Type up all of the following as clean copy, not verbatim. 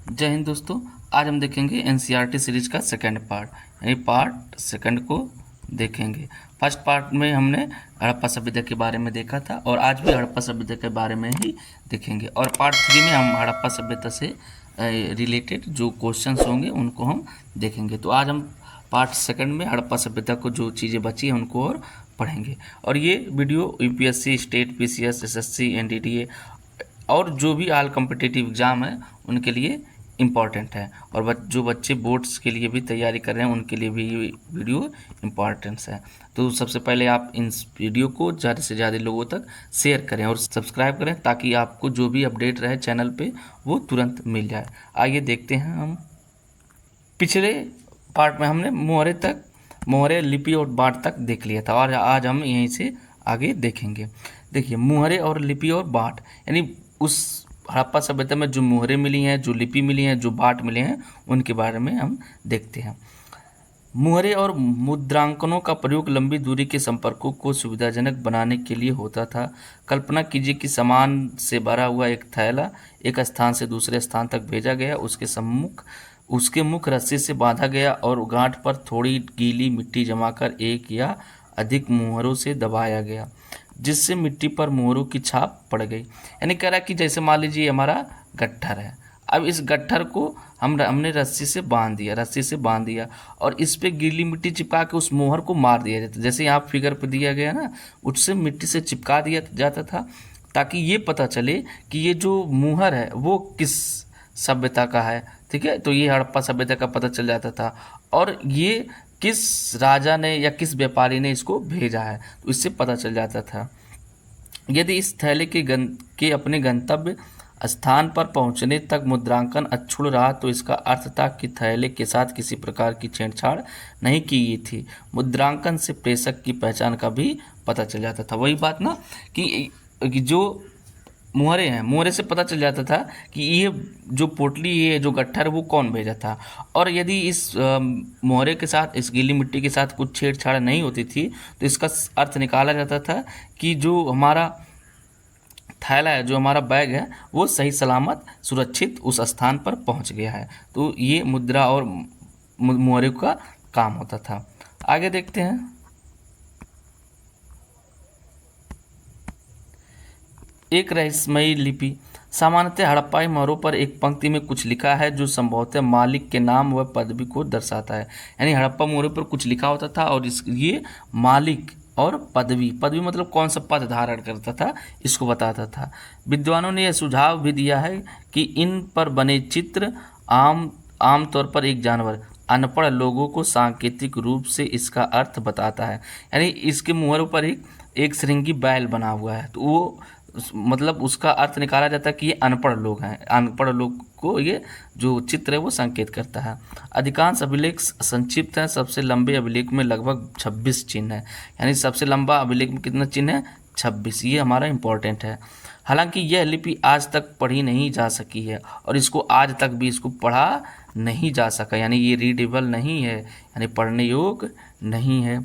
जय हिंद दोस्तों। आज हम देखेंगे एनसीईआरटी सीरीज का सेकंड पार्ट, यानी पार्ट सेकंड को देखेंगे। फर्स्ट पार्ट में हमने हड़प्पा सभ्यता के बारे में देखा था और आज भी हड़प्पा सभ्यता के बारे में ही देखेंगे। और पार्ट 3 में हम हड़प्पा सभ्यता से रिलेटेड जो क्वेश्चंस होंगे उनको हम देखेंगे। तो आज हम पार्ट सेकंड में हड़प्पा सभ्यता को जो चीज़ें बची हैं उनको और पढ़ेंगे। और ये video UPSC, state, PCS, SSC, NDTA और जो भी ऑल कॉम्पिटिटिव एग्ज़ाम है उनके लिए इम्पॉर्टेंट है। और जो बच्चे बोर्ड्स के लिए भी तैयारी कर रहे हैं उनके लिए भी ये वीडियो इम्पॉर्टेंस है। तो सबसे पहले आप इन वीडियो को ज़्यादा से ज़्यादा लोगों तक शेयर करें और सब्सक्राइब करें ताकि आपको जो भी अपडेट रहे चैनल पे वो तुरंत मिल जाए। आइए देखते हैं। हम पिछले पार्ट में हमने मोहरे लिपि और बाढ़ तक देख लिया था और आज हम यहीं से आगे देखेंगे। देखिए, मुहरे और लिपि और बाढ़, यानी उस हड़प्पा सभ्यता में जो मुहरे मिली हैं, जो लिपि मिली हैं, जो बाँट मिले हैं, उनके बारे में हम देखते हैं। मुहरे और मुद्रांकनों का प्रयोग लंबी दूरी के संपर्कों को सुविधाजनक बनाने के लिए होता था। कल्पना कीजिए कि सामान से भरा हुआ एक थैला एक स्थान से दूसरे स्थान तक भेजा गया। उसके मुख रस्सी से बांधा गया और गांठ पर थोड़ी गीली मिट्टी जमाकर एक या अधिक मुहरों से दबाया गया, जिससे मिट्टी पर मोहरों की छाप पड़ गई। यानी कह रहा कि जैसे मान लीजिए हमारा गट्ठर है, अब इस गट्ठर को हमने रस्सी से बांध दिया और इस पे गीली मिट्टी चिपका के उस मोहर को मार दिया जाता। जैसे यहाँ फिगर पे दिया गया ना, उससे मिट्टी से चिपका दिया जाता था ताकि ये पता चले कि ये जो मुहर है वो किस सभ्यता का है। ठीक है, तो ये हड़प्पा सभ्यता का पता चल जाता था और ये किस राजा ने या किस व्यापारी ने इसको भेजा है, तो इससे पता चल जाता था। यदि इस थैले के अपने गंतव्य स्थान पर पहुंचने तक मुद्रांकन अक्षुण्ण रहा तो इसका अर्थ था कि थैले के साथ किसी प्रकार की छेड़छाड़ नहीं की गई थी। मुद्रांकन से प्रेषक की पहचान का भी पता चल जाता था। वही बात ना कि जो मुहरे हैं, मुहरे से पता चल जाता था कि ये जो पोटली, ये जो गट्ठर वो कौन भेजा था। और यदि इस मुहरे के साथ, इस गीली मिट्टी के साथ कुछ छेड़छाड़ नहीं होती थी तो इसका अर्थ निकाला जाता था कि जो हमारा थैला है, जो हमारा बैग है, वो सही सलामत सुरक्षित उस स्थान पर पहुंच गया है। तो ये मुद्रा और मुहरे का काम होता था। आगे देखते हैं। एक रहस्यमयी लिपि। सामान्यतः हड़प्पाई मोहरों पर एक पंक्ति में कुछ लिखा है जो संभवतः मालिक के नाम व पदवी को दर्शाता है। यानी हड़प्पा मोहरों पर कुछ लिखा होता था और ये मालिक और पदवी मतलब कौन सा पद धारण करता था इसको बताता था। विद्वानों ने यह सुझाव भी दिया है कि इन पर बने चित्र आमतौर पर एक जानवर, अनपढ़ लोगों को सांकेतिक रूप से इसका अर्थ बताता है। यानी इसके मुहरों पर एक श्रृंगी बैल बना हुआ है, तो वो मतलब उसका अर्थ निकाला जाता है कि ये अनपढ़ लोग हैं। अनपढ़ लोग को ये जो चित्र है वो संकेत करता है। अधिकांश अभिलेख संक्षिप्त हैं। सबसे लंबे अभिलेख में लगभग 26 चिन्ह है। यानी सबसे लंबा अभिलेख में कितना चिन्ह है? 26। ये हमारा इम्पोर्टेंट है। हालांकि यह लिपि आज तक पढ़ी नहीं जा सकी है और इसको आज तक भी इसको पढ़ा नहीं जा सका, यानी ये रीडेबल नहीं है, यानी पढ़ने योग्य नहीं है।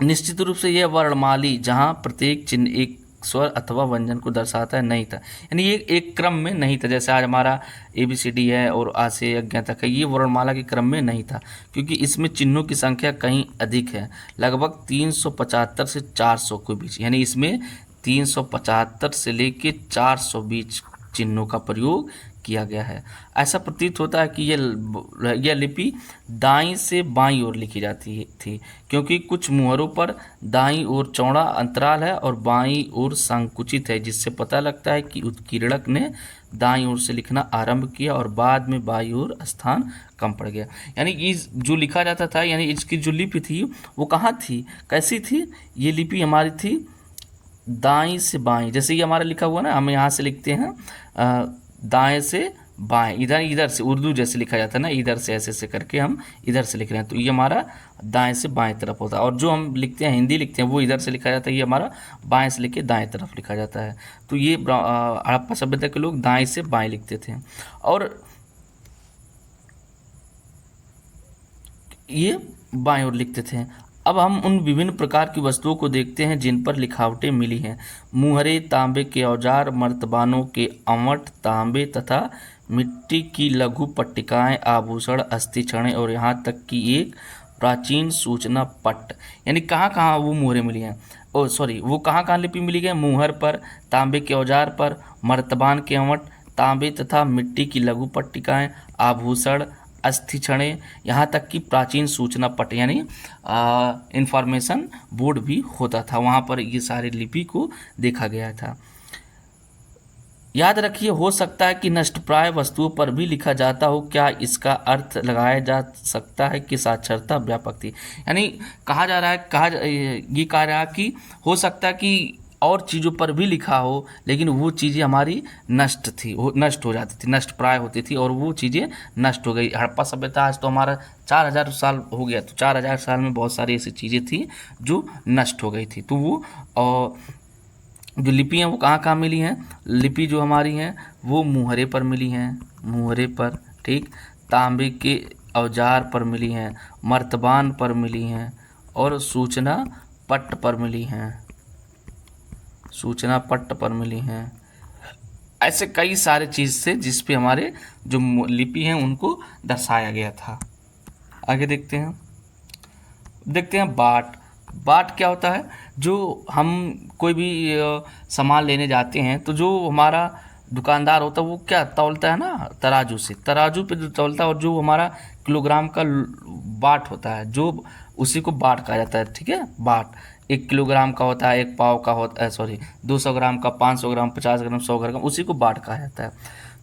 निश्चित रूप से यह वर्णमाली, जहाँ प्रत्येक चिन्ह एक स्वर अथवा व्यंजन को दर्शाता है, नहीं था। यानी ये एक क्रम में नहीं था। जैसे आज हमारा ABCD है और आ से अज्ञा तक है, ये वर्णमाला के क्रम में नहीं था क्योंकि इसमें चिन्हों की संख्या कहीं अधिक है, लगभग 375 से 400 के बीच। यानी इसमें 375 से लेके 400 बीच चिन्हों का प्रयोग किया गया है। ऐसा प्रतीत होता है कि यह लिपि दाईं से बाईं ओर लिखी जाती थी क्योंकि कुछ मुहरों पर दाईं ओर चौड़ा अंतराल है और बाईं ओर संकुचित है, जिससे पता लगता है कि उत्कीर्णक ने दाईं ओर से लिखना आरंभ किया और बाद में बाईं ओर स्थान कम पड़ गया। यानी इस जो लिखा जाता था, यानी इसकी जो लिपि थी वो कहाँ थी, कैसी थी? ये लिपि हमारी थी दाईं से बाईं। जैसे ये हमारा लिखा हुआ ना, हम यहाँ से लिखते हैं दाएं से बाएं, इधर से उर्दू जैसे लिखा जाता है ना, इधर से ऐसे करके हम इधर से लिख रहे हैं, तो ये हमारा दाएं से बाएं तरफ होता है। और जो हम लिखते हैं, हिंदी लिखते हैं, वो इधर से लिखा जाता है, ये हमारा बाएं से लेके दाएं तरफ लिखा जाता है। तो ये हड़प्पा सभ्यता के लोग दाएं से बाएं लिखते थे और ये बाएं ओर लिखते थे। अब हम उन विभिन्न प्रकार की वस्तुओं को देखते हैं जिन पर लिखावटें मिली हैं। मुहरे, तांबे के औजार, मर्तबानों के अमठ, तांबे तथा मिट्टी की लघु पट्टिकाएं, आभूषण, अस्थि छड़ें और यहाँ तक कि एक प्राचीन सूचना पट। यानी कहाँ कहाँ वो मोहरें मिली हैं, ओ सॉरी, वो कहाँ कहाँ लिपि मिली है? मुहर पर, तांबे के औजार पर, मर्तबान के अवंट, तांबे तथा मिट्टी की लघु पट्टिकाएं, आभूषण, अस्थि छड़ें, यहाँ तक कि प्राचीन सूचना पट यानी इंफॉर्मेशन बोर्ड भी होता था, वहाँ पर ये सारे लिपि को देखा गया था। याद रखिए, हो सकता है कि नष्टप्राय वस्तुओं पर भी लिखा जाता हो। क्या इसका अर्थ लगाया जा सकता है कि साक्षरता व्यापक थी? यानी कहा जा रहा है, ये कहा रहा है कि हो सकता है कि और चीज़ों पर भी लिखा हो, लेकिन वो चीज़ें हमारी नष्ट थी, नष्ट हो जाती थी, नष्ट प्राय होती थी, और वो चीज़ें नष्ट हो गई। हड़प्पा सभ्यता आज तो हमारा 4000 साल हो गया, तो 4000 साल में बहुत सारी ऐसी चीज़ें थी जो नष्ट हो गई थी। तो वो और जो लिपि हैं वो कहाँ कहाँ मिली हैं? लिपि जो हमारी हैं वो मुहरे पर मिली हैं, मुहरे पर, ठीक, तांबे के औजार पर मिली हैं, मर्तबान पर मिली हैं, और सूचना पट्ट पर मिली हैं, सूचना पट्ट पर मिली हैं। ऐसे कई सारे चीज़ से जिस पे हमारे जो लिपि हैं उनको दर्शाया गया था। आगे देखते हैं बाट। बाट क्या होता है? जो हम कोई भी सामान लेने जाते हैं तो जो हमारा दुकानदार होता है वो क्या तौलता है ना, तराजू से, तराजू पे जो तौलता है, और जो हमारा किलोग्राम का बाट होता है, जो उसी को बाट कहा जाता है, ठीक है। बाट 1 किलोग्राम का होता है, 1 पाव का होता है, सॉरी 200 ग्राम का, 500 ग्राम, 50 ग्राम, 100 ग्राम, उसी को बाट कहा जाता है।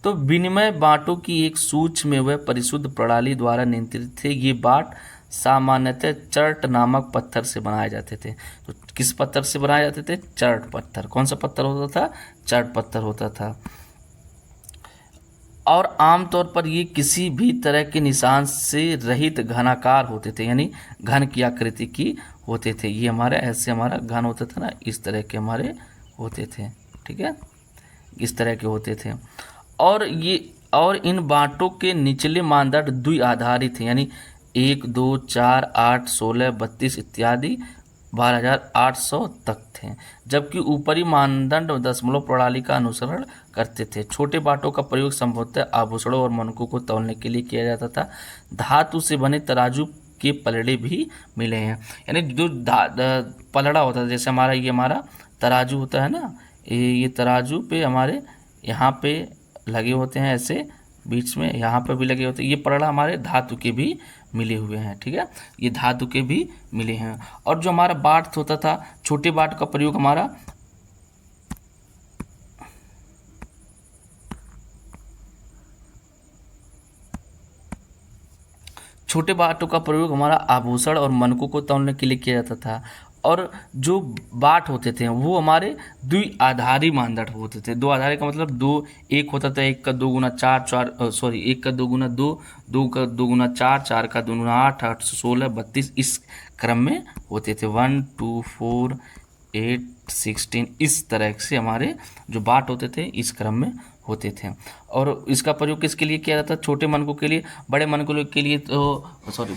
तो विनिमय बाटों की एक सूक्ष्म व परिशुद्ध प्रणाली द्वारा नियंत्रित थे। ये बाट सामान्यतः चर्ट नामक पत्थर से बनाए जाते थे। तो किस पत्थर से बनाए जाते थे? चर्ट पत्थर। कौन सा पत्थर होता था? चर्ट पत्थर होता था। और आमतौर पर ये किसी भी तरह के निशान से रहित घनाकार होते थे, यानी घन की आकृति की होते थे। ये हमारे ऐसे हमारा घन होता था ना, इस तरह के हमारे होते थे, ठीक है, इस तरह के होते थे। और इन बांटों के निचले मानदंड द्विआधारी थे, यानी 1, 2, 4, 8, 16, 32 इत्यादि 12,800 तक थे, जबकि ऊपरी मानदंड दशमलव प्रणाली का अनुसरण करते थे। छोटे बाटों का प्रयोग संभवतः आभूषणों और मनकों को तौलने के लिए किया जाता था। धातु से बने तराजू के पलड़े भी मिले हैं, यानी जो पलड़ा होता है, जैसे हमारा ये हमारा तराजू होता है ना, ये तराजू पे हमारे यहाँ पे लगे होते हैं, ऐसे बीच में यहाँ पे भी लगे होते हैं। ये पलड़ा हमारे धातु के भी मिले हुए हैं, ठीक है, ये धातु के भी मिले हैं। और जो हमारा बाट होता था, छोटे बाट का प्रयोग हमारा छोटे बाटों का प्रयोग हमारा आभूषण और मनकों को तौलने के लिए किया जाता था। और जो बाट होते थे वो हमारे द्विआधारी मानदंड होते थे। दो आधारी का मतलब दो, एक होता था 1 का 2 गुना 4, 1 का 2 गुना 2, 2 का 2 गुना 4, 4 का 2 गुना 8, 8 से 16, 32 इस क्रम में होते थे। 1, 2, 4, 8, 16 इस तरह से हमारे जो बाट होते थे इस क्रम में होते थे। और इसका प्रयोग किसके लिए किया जाता है? छोटे मनकों के लिए। बड़े मनकों के लिए तो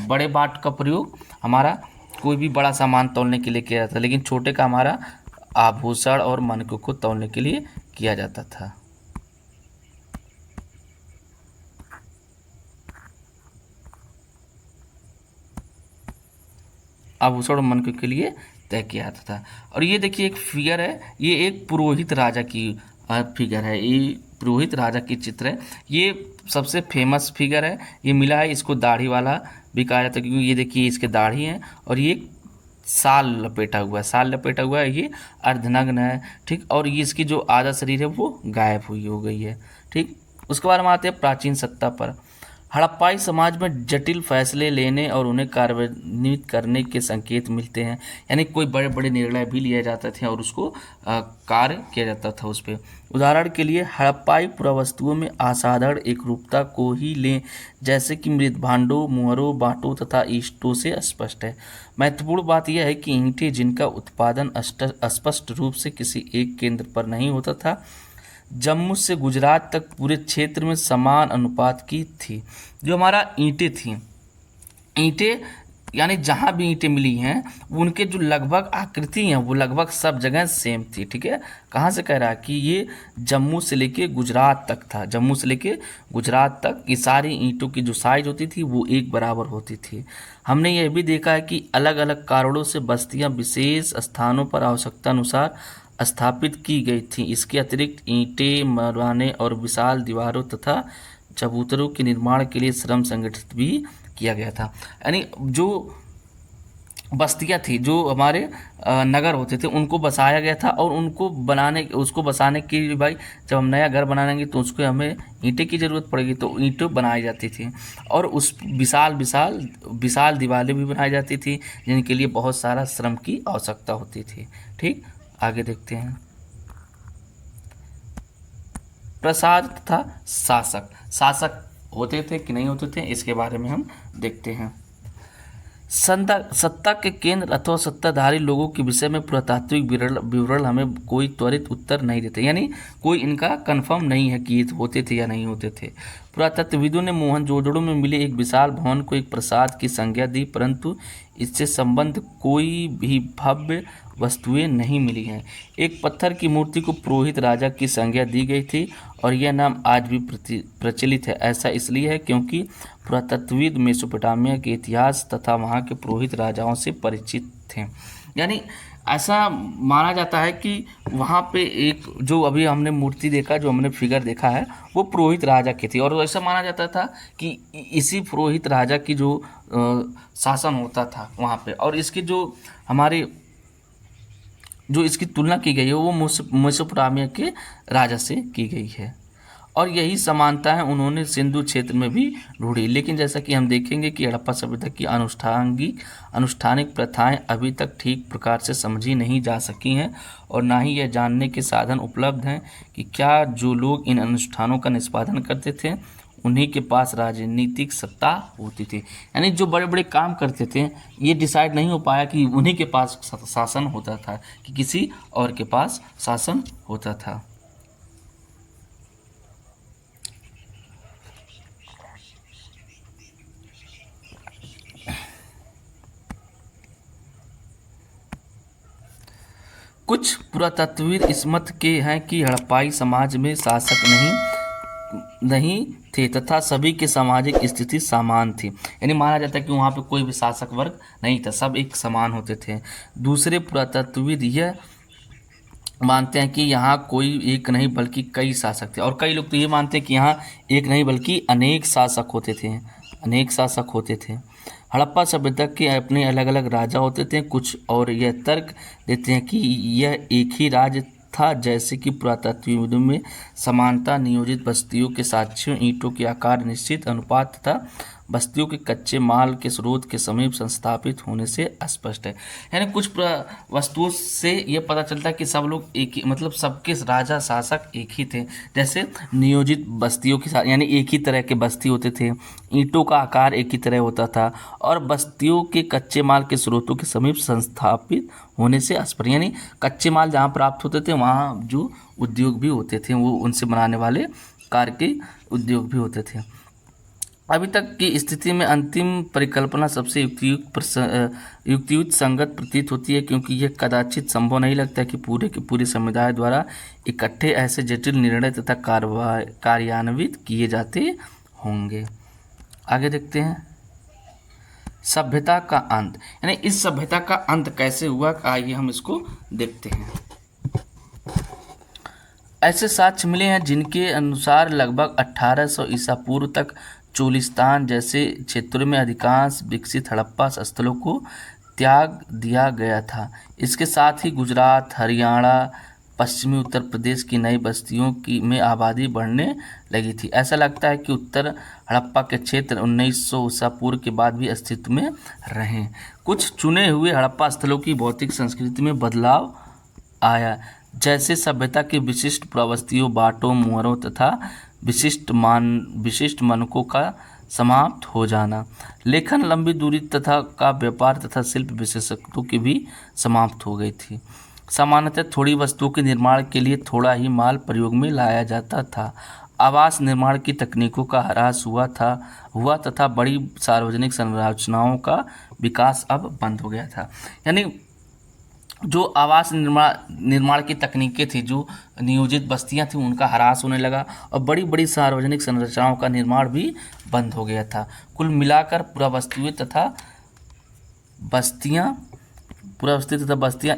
बड़े बाट का प्रयोग हमारा कोई भी बड़ा सामान तौलने के लिए किया जाता है, लेकिन छोटे का हमारा आभूषण और मनकों को तौलने के लिए किया जाता था। आभूषण और मनकों के लिए तय किया जाता था। और ये देखिए एक फिगर है, ये एक पुरोहित राजा की फिगर है, ये पुरोहित राजा की चित्र है। ये सबसे फेमस फिगर है, ये मिला है, इसको दाढ़ी वाला भी कहा जाता है, क्योंकि ये देखिए इसके दाढ़ी है और ये साल लपेटा हुआ है, साल लपेटा हुआ है, ये अर्धनग्न है, ठीक। और ये इसकी जो आधा शरीर है वो गायब हुई हो गई है, ठीक। उसके बाद हम आते हैं प्राचीन सत्ता पर। हड़प्पाई समाज में जटिल फैसले लेने और उन्हें कार्यान्वित करने के संकेत मिलते हैं, यानी कोई बड़े बड़े निर्णय भी लिए जाते थे और उसको कार्य किया जाता था उस पर। उदाहरण के लिए हड़प्पाई पुरावस्तुओं में असाधारण एकरूपता को ही लें, जैसे कि मृदभांडों, मुहरों, बाटों तथा ईंटों से स्पष्ट है। महत्वपूर्ण बात यह है कि ईंटें जिनका उत्पादन स्पष्ट रूप से किसी एक केंद्र पर नहीं होता था, जम्मू से गुजरात तक पूरे क्षेत्र में समान अनुपात की थी। जो हमारा ईंटें थी, ईंटें यानी जहाँ भी ईंटें मिली हैं उनके जो लगभग आकृति हैं वो लगभग सब जगह सेम थी। ठीक है, कहाँ से कह रहा है कि ये जम्मू से लेके गुजरात तक था, जम्मू से लेके गुजरात तक ये सारी ईंटों की जो साइज होती थी वो एक बराबर होती थी। हमने यह भी देखा है कि अलग अलग कारणों से बस्तियां विशेष स्थानों पर आवश्यकता अनुसार स्थापित की गई थी। इसके अतिरिक्त ईंटें, मरवाने और विशाल दीवारों तथा चबूतरों के निर्माण के लिए श्रम संगठित भी किया गया था। यानी जो बस्तियां थी, जो हमारे नगर होते थे, उनको बसाया गया था और उसको बसाने के लिए भाई जब हम नया घर बनाएंगे तो उसको हमें ईंटें की ज़रूरत पड़ेगी, तो ईंटें बनाई जाती थी और उस विशाल विशाल विशाल दीवारें भी बनाई जाती थी जिनके लिए बहुत सारा श्रम की आवश्यकता होती थी। ठीक, आगे देखते हैं। प्रसाद तथा शासक, शासक होते थे कि नहीं होते थे इसके बारे में हम देखते हैं। सत्ता के केंद्र अथवा सत्ताधारी लोगों के विषय में पुरातात्विक विवरण हमें कोई त्वरित उत्तर नहीं देते, यानी कोई इनका कंफर्म नहीं है कि ये होते थे या नहीं होते थे। पुरातत्वविदों ने मोहनजोदड़ो में मिले एक विशाल भवन को एक प्रसाद की संज्ञा दी, परंतु इससे संबंध कोई भी भव्य वस्तुएं नहीं मिली हैं। एक पत्थर की मूर्ति को पुरोहित राजा की संज्ञा दी गई थी और यह नाम आज भी प्रचलित है। ऐसा इसलिए है क्योंकि पुरातत्वविद मेसोपोटामिया के इतिहास तथा वहाँ के पुरोहित राजाओं से परिचित थे। यानी ऐसा माना जाता है कि वहाँ पे एक जो अभी हमने मूर्ति देखा, जो हमने फिगर देखा है, वो पुरोहित राजा की थी और ऐसा माना जाता था कि इसी पुरोहित राजा की जो शासन होता था वहाँ पे, और इसकी जो हमारे जो इसकी तुलना की गई है वो मेसोपोटामिया के राजा से की गई है और यही समानताएं उन्होंने सिंधु क्षेत्र में भी ढूंढी। लेकिन जैसा कि हम देखेंगे कि हड़प्पा सभ्यता की अनुष्ठानिक प्रथाएं अभी तक ठीक प्रकार से समझी नहीं जा सकी हैं और ना ही यह जानने के साधन उपलब्ध हैं कि क्या जो लोग इन अनुष्ठानों का निष्पादन करते थे उन्हीं के पास राजनीतिक सत्ता होती थी। यानी जो बड़े बड़े काम करते थे ये डिसाइड नहीं हो पाया कि उन्हीं के पास शासन होता था कि किसी और के पास शासन होता था। कुछ पुरातत्वविद इस मत के हैं कि हड़प्पाई समाज में शासक नहीं थे तथा सभी की सामाजिक स्थिति समान थी। यानी माना जाता है कि वहाँ पे कोई भी शासक वर्ग नहीं था, सब एक समान होते थे। दूसरे पुरातत्वविद यह मानते हैं कि यहाँ कोई एक नहीं बल्कि कई शासक थे और कई लोग तो ये मानते हैं कि यहाँ एक नहीं बल्कि अनेक शासक होते थे। हड़प्पा सभ्यता के अपने अलग अलग राजा होते थे कुछ, और यह तर्क देते हैं कि यह एक ही राज्य था। जैसे कि पुरातत्वविदों में समानता नियोजित बस्तियों के साक्ष्यों, ईंटों के आकार, निश्चित अनुपात तथा बस्तियों के कच्चे माल के स्रोत के समीप संस्थापित होने से स्पष्ट है। यानी कुछ वस्तुओं से यह पता चलता है कि सब लोग एक ही, मतलब सबके राजा शासक एक ही थे। जैसे नियोजित बस्तियों के साथ, यानी एक ही तरह के बस्ती होते थे, ईंटों का आकार एक ही तरह होता था और बस्तियों के कच्चे माल के स्रोतों के समीप संस्थापित होने से स्पष्ट। यानी कच्चे माल जहाँ प्राप्त होते थे वहाँ जो उद्योग भी होते थे वो उनसे बनाने वाले कार्य के उद्योग भी होते थे। अभी तक की स्थिति में अंतिम परिकल्पना सबसे युक्तियुक्त संगत प्रतीत होती है क्योंकि यह कदाचित संभव नहीं लगता कि पूरे के पूरे समुदाय द्वारा इकट्ठे ऐसे जटिल निर्णय तथा कार्यान्वित किए जाते होंगे। आगे देखते हैं सभ्यता का अंत, यानी इस सभ्यता का अंत कैसे हुआ, आइए हम इसको देखते हैं। ऐसे साक्ष्य मिले हैं जिनके अनुसार लगभग 1800 ईसा पूर्व तक चोलिस्तान जैसे क्षेत्रों में अधिकांश विकसित हड़प्पा स्थलों को त्याग दिया गया था। इसके साथ ही गुजरात, हरियाणा, पश्चिमी उत्तर प्रदेश की नई बस्तियों की में आबादी बढ़ने लगी थी। ऐसा लगता है कि उत्तर हड़प्पा के क्षेत्र 1900 ईसा पूर्व के बाद भी अस्तित्व में रहे। कुछ चुने हुए हड़प्पा स्थलों की भौतिक संस्कृति में बदलाव आया, जैसे सभ्यता के विशिष्ट प्रवस्तियों, बाटों, मुहरों तथा विशिष्ट मानकों का समाप्त हो जाना। लेखन, लंबी दूरी तथा का व्यापार तथा शिल्प विशेषज्ञों की भी समाप्त हो गई थी। सामान्यतः थोड़ी वस्तुओं के निर्माण के लिए थोड़ा ही माल प्रयोग में लाया जाता था। आवास निर्माण की तकनीकों का ह्रास हुआ तथा बड़ी सार्वजनिक संरचनाओं का विकास अब बंद हो गया था। यानी जो आवास निर्माण की तकनीकें थी, जो नियोजित बस्तियां थी, उनका ह्रास होने लगा और बड़ी बड़ी सार्वजनिक संरचनाओं का निर्माण भी बंद हो गया था। कुल मिलाकर पुरावस्तु तथा बस्तियां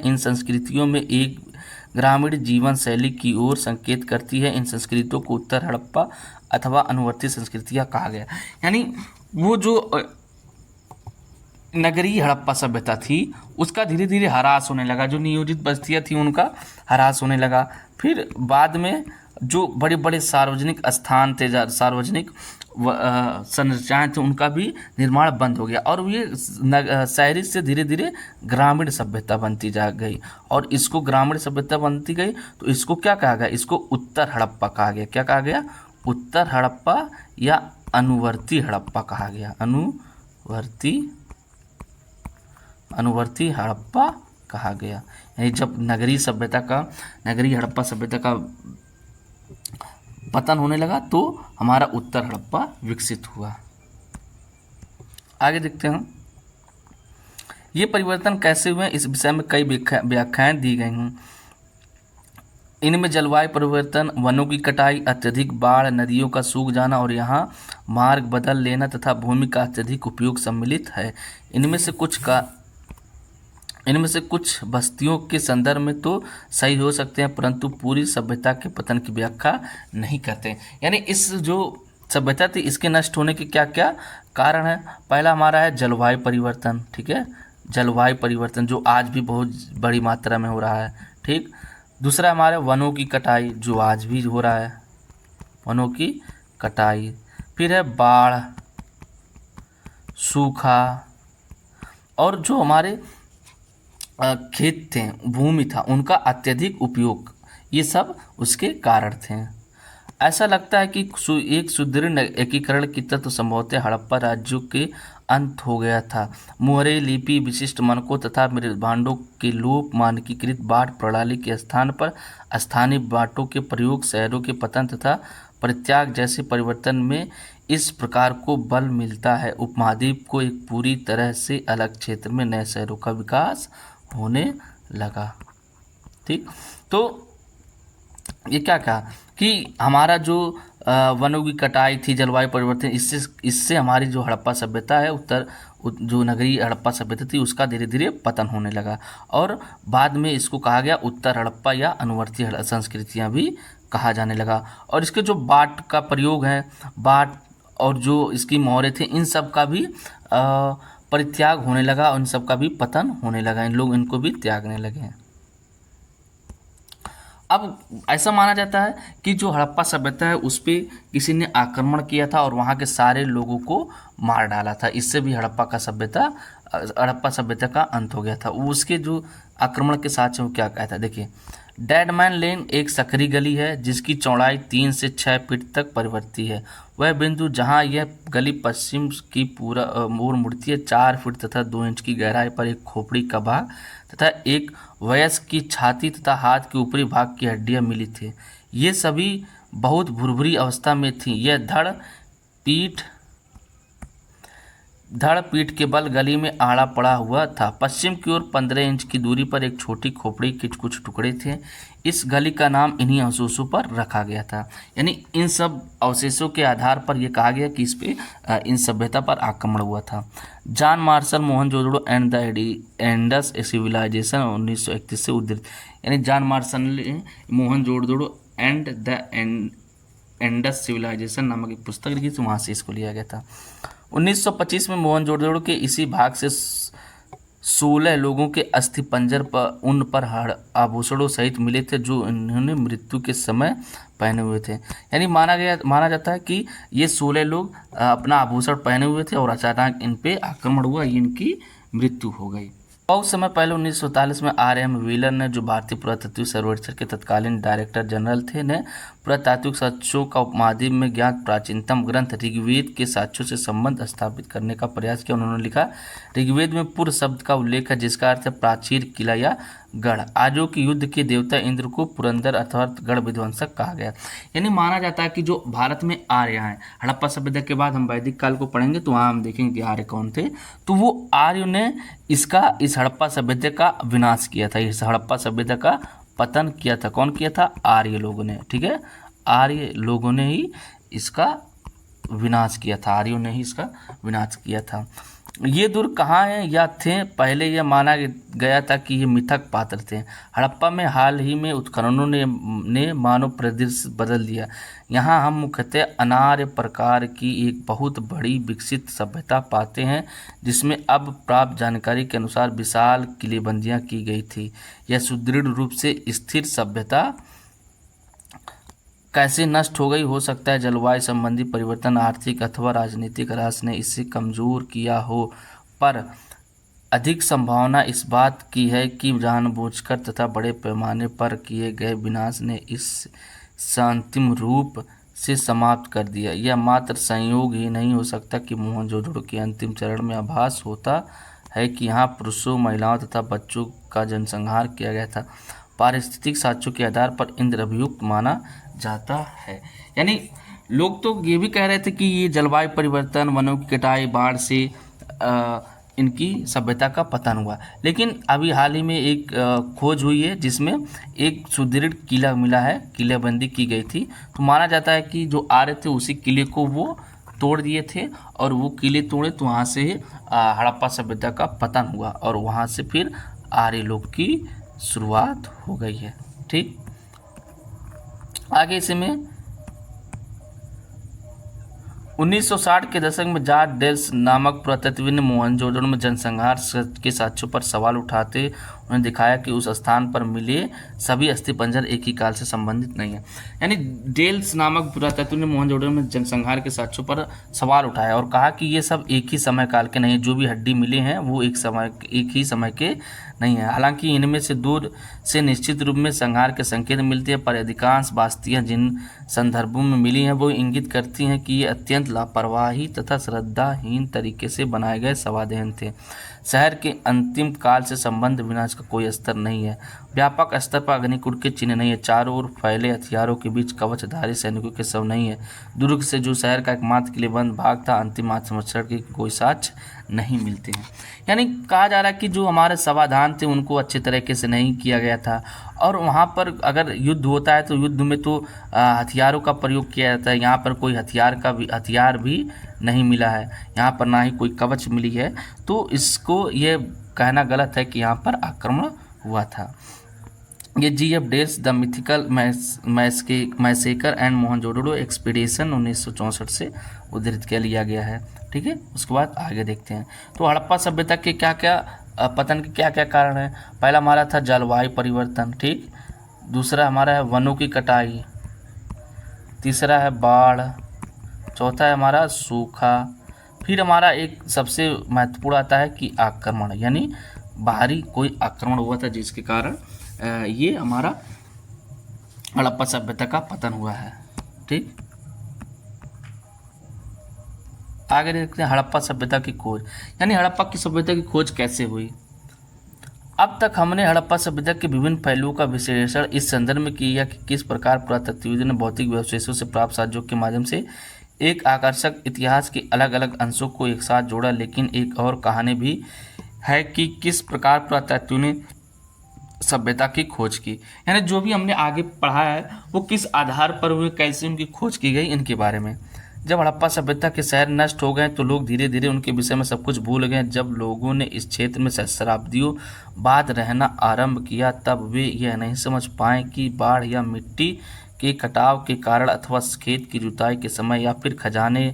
इन संस्कृतियों में एक ग्रामीण जीवन शैली की ओर संकेत करती है। इन संस्कृतियों को उत्तर हड़प्पा अथवा अनुवर्ती संस्कृतियां कहा गया। यानी वो जो नगरीय हड़प्पा सभ्यता थी उसका धीरे धीरे ह्रास होने लगा, जो नियोजित बस्तियां थी उनका ह्रास होने लगा। फिर बाद में जो बड़े बड़े सार्वजनिक स्थान थे, सार्वजनिक संरचनाएं थी, उनका भी निर्माण बंद हो गया और ये शहरी से धीरे धीरे ग्रामीण सभ्यता बनती जा गई। और इसको ग्रामीण सभ्यता बनती गई तो इसको क्या कहा गया? इसको उत्तर हड़प्पा कहा गया। क्या कहा गया? उत्तर हड़प्पा या अनुवर्ती हड़प्पा कहा गया। अनुवर्ती हड़प्पा कहा गया। यानी जब नगरीय हड़प्पा सभ्यता का पतन होने लगा तो हमारा उत्तर हड़प्पा विकसित हुआ। आगे देखते हैं ये परिवर्तन कैसे हुए, इस विषय में कई व्याख्याएं दी गई हैं। इनमें जलवायु परिवर्तन, वनों की कटाई, अत्यधिक बाढ़, नदियों का सूख जाना और यहाँ मार्ग बदल लेना तथा भूमि का अत्यधिक उपयोग सम्मिलित है। इनमें से कुछ बस्तियों के संदर्भ में तो सही हो सकते हैं, परंतु पूरी सभ्यता के पतन की व्याख्या नहीं करते। यानी इस जो सभ्यता थी इसके नष्ट होने के क्या क्या कारण है? पहला हमारा है जलवायु परिवर्तन। ठीक है, जलवायु परिवर्तन जो आज भी बहुत बड़ी मात्रा में हो रहा है। ठीक। दूसरा हमारे वनों की कटाई जो आज भी हो रहा है, वनों की कटाई। फिर है बाढ़, सूखा और जो हमारे खेत थे, भूमि था, उनका अत्यधिक उपयोग, ये सब उसके कारण थे। ऐसा लगता है कि एक सुदृढ़ एकीकरण की तत्व संभवतः हड़प्पा राज्यों के अंत हो गया था। मोहरे लिपि, विशिष्ट मानकों तथा भांडों के लोप, मानकीकृत बाट प्रणाली के स्थान पर स्थानीय बाटों के प्रयोग, शहरों के पतन तथा परित्याग जैसे परिवर्तन में इस प्रकार को बल मिलता है। उपमहाद्वीप को एक पूरी तरह से अलग क्षेत्र में नए शहरों का विकास होने लगा। ठीक। तो ये क्या कहा कि हमारा जो वनों की कटाई थी, जलवायु परिवर्तन, इससे हमारी जो हड़प्पा सभ्यता है, जो नगरीय हड़प्पा सभ्यता थी, उसका धीरे धीरे पतन होने लगा और बाद में इसको कहा गया उत्तर हड़प्पा या अनुवर्ती संस्कृतियाँ भी कहा जाने लगा। और इसके जो बाट का प्रयोग है, बाट और जो इसकी मोहरे थे, इन सब का भी परित्याग होने लगा और इन सब का भी पतन होने लगा। इन लोग इनको भी त्यागने लगे। अब ऐसा माना जाता है कि जो हड़प्पा सभ्यता है उस पर किसी ने आक्रमण किया था और वहाँ के सारे लोगों को मार डाला था। इससे भी हड़प्पा सभ्यता का अंत हो गया था। उसके जो आक्रमण के साथ वो क्या कहता है, देखिए। डेड मैन लेन एक सकरी गली है जिसकी चौड़ाई 3 से 6 फीट तक परिवर्ती है। वह बिंदु जहां यह गली पश्चिम की पूरा ओर मुड़ती है, 4 फीट तथा 2 इंच की गहराई पर एक खोपड़ी का भाग तथा एक वयस्क की छाती तथा हाथ के ऊपरी भाग की हड्डियां मिली थी। ये सभी बहुत भुरभुरी अवस्था में थी। यह धड़ पीठ के बल गली में आड़ा पड़ा हुआ था। पश्चिम की ओर 15 इंच की दूरी पर एक छोटी खोपड़ी के कुछ टुकड़े थे। इस गली का नाम इन्हीं अवशेषों पर रखा गया था। यानी इन सब अवशेषों के आधार पर यह कहा गया कि इस पे इन सभ्यता पर आक्रमण हुआ था। John Marshall Mohenjodaro and the Indus civilisation 1931 से उद्धृत। यानी जॉन मार्शल ने Mohenjodaro and the Indus civilisation नामक एक पुस्तक लिखी थी, वहाँ से इसको लिया गया था। 1925 में मोहनजोदड़ो के इसी भाग से 16 लोगों के अस्थिपंजर पर उन पर आभूषणों सहित मिले थे जो इन्होंने मृत्यु के समय पहने हुए थे। यानी माना जाता है कि ये 16 लोग अपना आभूषण पहने हुए थे और अचानक इन पे आक्रमण हुआ, इनकी मृत्यु हो गई। बहुत समय पहले 1947 में R.M. व्हीलर ने, जो भारतीय पुरातत्व सर्वेक्षण के तत्कालीन डायरेक्टर जनरल थे, ने पुरातात्विक साक्ष्यों का उपमहाद्वीप में ज्ञात प्राचीनतम ग्रंथ ऋग्वेद के साक्ष्यों से संबंध स्थापित करने का प्रयास किया। उन्होंने लिखा, ऋग्वेद में पुर शब्द का उल्लेख है जिसका अर्थ है प्राचीर, किला या गढ़। आर्यों के युद्ध के देवता इंद्र को पुरंदर अथवा गढ़ विध्वंसक कहा गया। यानी माना जाता है कि जो भारत में आर्य हैं, हड़प्पा सभ्यता के बाद हम वैदिक काल को पढ़ेंगे तो वहाँ हम देखेंगे कि आर्य कौन थे। तो वो आर्यों ने इस हड़प्पा सभ्यता का विनाश किया था, इस हड़प्पा सभ्यता का पतन किया था। कौन किया था? आर्य लोगों ने। ठीक है, आर्य लोगों ने ही इसका विनाश किया था, आर्यों ने ही इसका विनाश किया था। ये दुर्ग कहाँ हैं या थे? पहले यह माना गया था कि ये मिथक पात्र थे। हड़प्पा में हाल ही में उत्खननों ने मानव परिदृश्य बदल दिया। यहाँ हम मुख्यतः अनार्य प्रकार की एक बहुत बड़ी विकसित सभ्यता पाते हैं, जिसमें अब प्राप्त जानकारी के अनुसार विशाल किलेबंदियाँ की गई थी। यह सुदृढ़ रूप से स्थिर सभ्यता कैसे नष्ट हो गई? हो सकता है जलवायु संबंधी परिवर्तन, आर्थिक अथवा राजनीतिक ह्रास ने इसे कमजोर किया हो, पर अधिक संभावना इस बात की है कि जानबूझकर तथा बड़े पैमाने पर किए गए विनाश ने इस अंतिम रूप से समाप्त कर दिया। यह मात्र संयोग ही नहीं हो सकता कि मोहनजोदड़ो के अंतिम चरण में आभास होता है कि यहाँ पुरुषों, महिलाओं तथा बच्चों का जनसंहार किया गया था। पारिस्थितिक साक्ष्यों के आधार पर इंद्र अभियुक्त माना जाता है। यानी लोग तो ये भी कह रहे थे कि ये जलवायु परिवर्तन, वनों की कटाई, बाढ़ से इनकी सभ्यता का पतन हुआ। लेकिन अभी हाल ही में एक खोज हुई है जिसमें एक सुदृढ़ किला मिला है, किलेबंदी की गई थी। तो माना जाता है कि जो आर्य थे उसी किले को वो तोड़ दिए थे, और वो किले तोड़े तो वहाँ से हड़प्पा सभ्यता का पतन हुआ, और वहाँ से फिर आर्य लोग की शुरुआत हो गई है। ठीक, आगे इसमें 1960 के दशक में जॉर्ज डेल्स नामक पुरातत्वविद ने मोहनजोदड़ो में जनसंहार के साक्ष्यों पर सवाल उठाते उन्हें दिखाया कि उस स्थान पर मिले सभी अस्थिपंजर एक ही काल से संबंधित नहीं है। यानी डेल्स नामक पुरातत्वविद ने मोहनजोदड़ो में जनसंहार के साक्ष्यों पर सवाल उठाया और कहा कि ये सब एक ही समय काल के नहीं है, जो भी हड्डी मिले हैं वो एक ही समय के नहीं है। हालांकि इनमें से दूर से निश्चित रूप में संहार के संकेत मिलते हैं, पर अधिकांश बास्तियाँ जिन संदर्भों में मिली हैं वो इंगित करती हैं कि ये अत्यंत लापरवाही तथा श्रद्धाहीन तरीके से बनाए गए शवादेह थे। शहर के अंतिम काल से संबंध विनाश का कोई स्तर नहीं है, व्यापक स्तर पर अग्निकुंड के चिन्ह नहीं है, चारों ओर फैले हथियारों के बीच कवचधारी सैनिकों के शव नहीं है, दुर्ग से जो शहर का एकमात्र किलेबंद भाग था अंतिम आत्मरक्षण के कोई साक्ष्य नहीं मिलते हैं। यानी कहा जा रहा है कि जो हमारे समाधान थे उनको अच्छे तरीके से नहीं किया गया था, और वहाँ पर अगर युद्ध होता है तो युद्ध में तो हथियारों का प्रयोग किया जाता है। यहाँ पर कोई हथियार भी नहीं मिला है, यहाँ पर ना ही कोई कवच मिली है, तो इसको ये कहना गलत है कि यहाँ पर आक्रमण हुआ था। ये G.F. Dales the mythical massacre and Mohenjodaro expedition 1964 से उद्धृत कर लिया गया है। ठीक है, उसके बाद आगे देखते हैं। तो हड़प्पा सभ्यता के क्या क्या पतन के क्या क्या कारण है? पहला हमारा था जलवायु परिवर्तन, ठीक, दूसरा हमारा है वनों की कटाई, तीसरा है बाढ़, चौथा है हमारा सूखा, फिर हमारा एक सबसे महत्वपूर्ण आता है कि आक्रमण, यानी बाहरी कोई आक्रमण हुआ था जिसके कारण ये हमारा हड़प्पा सभ्यता का पतन हुआ है। ठीक, आगे देखते हैं हड़प्पा सभ्यता की खोज, यानी हड़प्पा की सभ्यता की खोज कैसे हुई। अब तक हमने हड़प्पा सभ्यता के विभिन्न पहलुओं का विश्लेषण इस संदर्भ में किया कि किस प्रकार पुरातत्वविदों ने भौतिक अवशेषों से प्राप्त साक्ष्यों के माध्यम से एक आकर्षक इतिहास के अलग अलग अंशों को एक साथ जोड़ा। लेकिन एक और कहानी भी है कि किस प्रकार पुरातत्वविदों ने सभ्यता की खोज की, यानी जो भी हमने आगे पढ़ा है वो किस आधार पर हुए, कैसे उनकी खोज की गई, इनके बारे में। जब हड़प्पा सभ्यता के शहर नष्ट हो गए तो लोग धीरे धीरे उनके विषय में सब कुछ भूल गए। जब लोगों ने इस क्षेत्र में शताब्दियों बाद रहना आरंभ किया तब वे यह नहीं समझ पाए कि बाढ़ या मिट्टी के कटाव के कारण अथवा खेत की जुताई के समय या फिर खजाने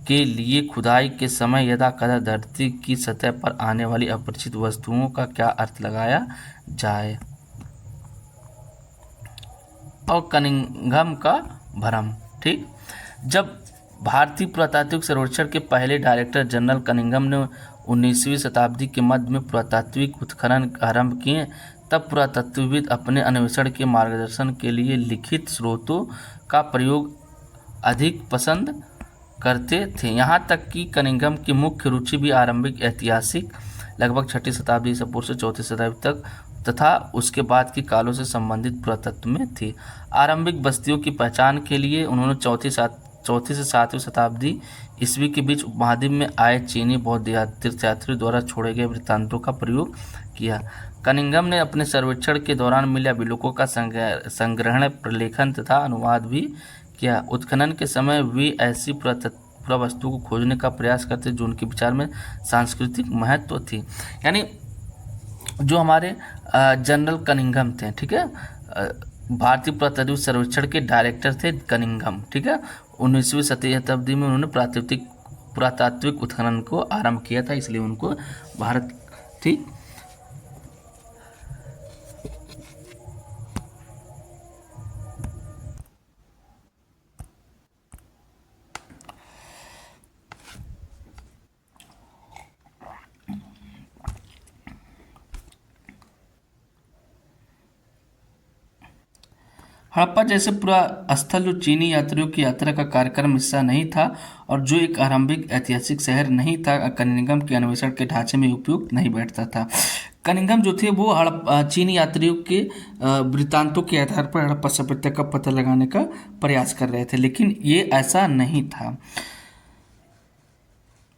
के लिए खुदाई के समय यदा कदा धरती की सतह पर आने वाली अपरिचित वस्तुओं का क्या अर्थ लगाया जाए। और कनिंघम का भ्रम, ठीक, जब भारतीय पुरातात्विक सर्वेक्षण के पहले डायरेक्टर जनरल कनिंघम ने 19वीं शताब्दी के मध्य में पुरातात्विक उत्खनन आरंभ किए तब पुरातत्वविद अपने अन्वेषण के मार्गदर्शन के लिए लिखित स्रोतों का प्रयोग अधिक पसंद करते थे। यहाँ तक कि कनिंघम की मुख्य रुचि भी आरंभिक ऐतिहासिक लगभग 6वीं शताब्दी से पूर्व से 4वीं शताब्दी तक तथा उसके बाद के कालों से संबंधित पुरातत्व में थी। आरंभिक बस्तियों की पहचान के लिए उन्होंने चौथी से 7वीं शताब्दी ईस्वी के बीच उपमहाद्वीप में आए चीनी बौद्ध तीर्थयात्रियों द्वारा छोड़े गए वृत्तांतों का प्रयोग किया। कनिंघम ने अपने सर्वेक्षण के दौरान मिले अभिलेखों का संग्रहण, प्रलेखन तथा अनुवाद भी किया। उत्खनन के समय वे ऐसी पुरावस्तु को खोजने का प्रयास करते जो उनके विचार में सांस्कृतिक महत्व थी। यानी जो हमारे जनरल कनिंघम थे, ठीक है, भारतीय पुरातत्व सर्वेक्षण के डायरेक्टर थे कनिंघम, ठीक है। 19वीं शताब्दी में उन्होंने पुरातात्विक उत्खनन को आरंभ किया था, इसलिए उनको भारत थी। हड़प्पा जैसे पूरा स्थल जो चीनी यात्रियों की यात्रा का कार्यक्रम हिस्सा नहीं था और जो एक आरंभिक ऐतिहासिक शहर नहीं था, कनिंघम के अन्वेषण के ढांचे में उपयुक्त नहीं बैठता था। कनिंघम जो थे वो चीनी यात्रियों के वृत्तांतों के आधार पर हड़प्पा सभ्यता का पता लगाने का प्रयास कर रहे थे, लेकिन ये ऐसा नहीं था।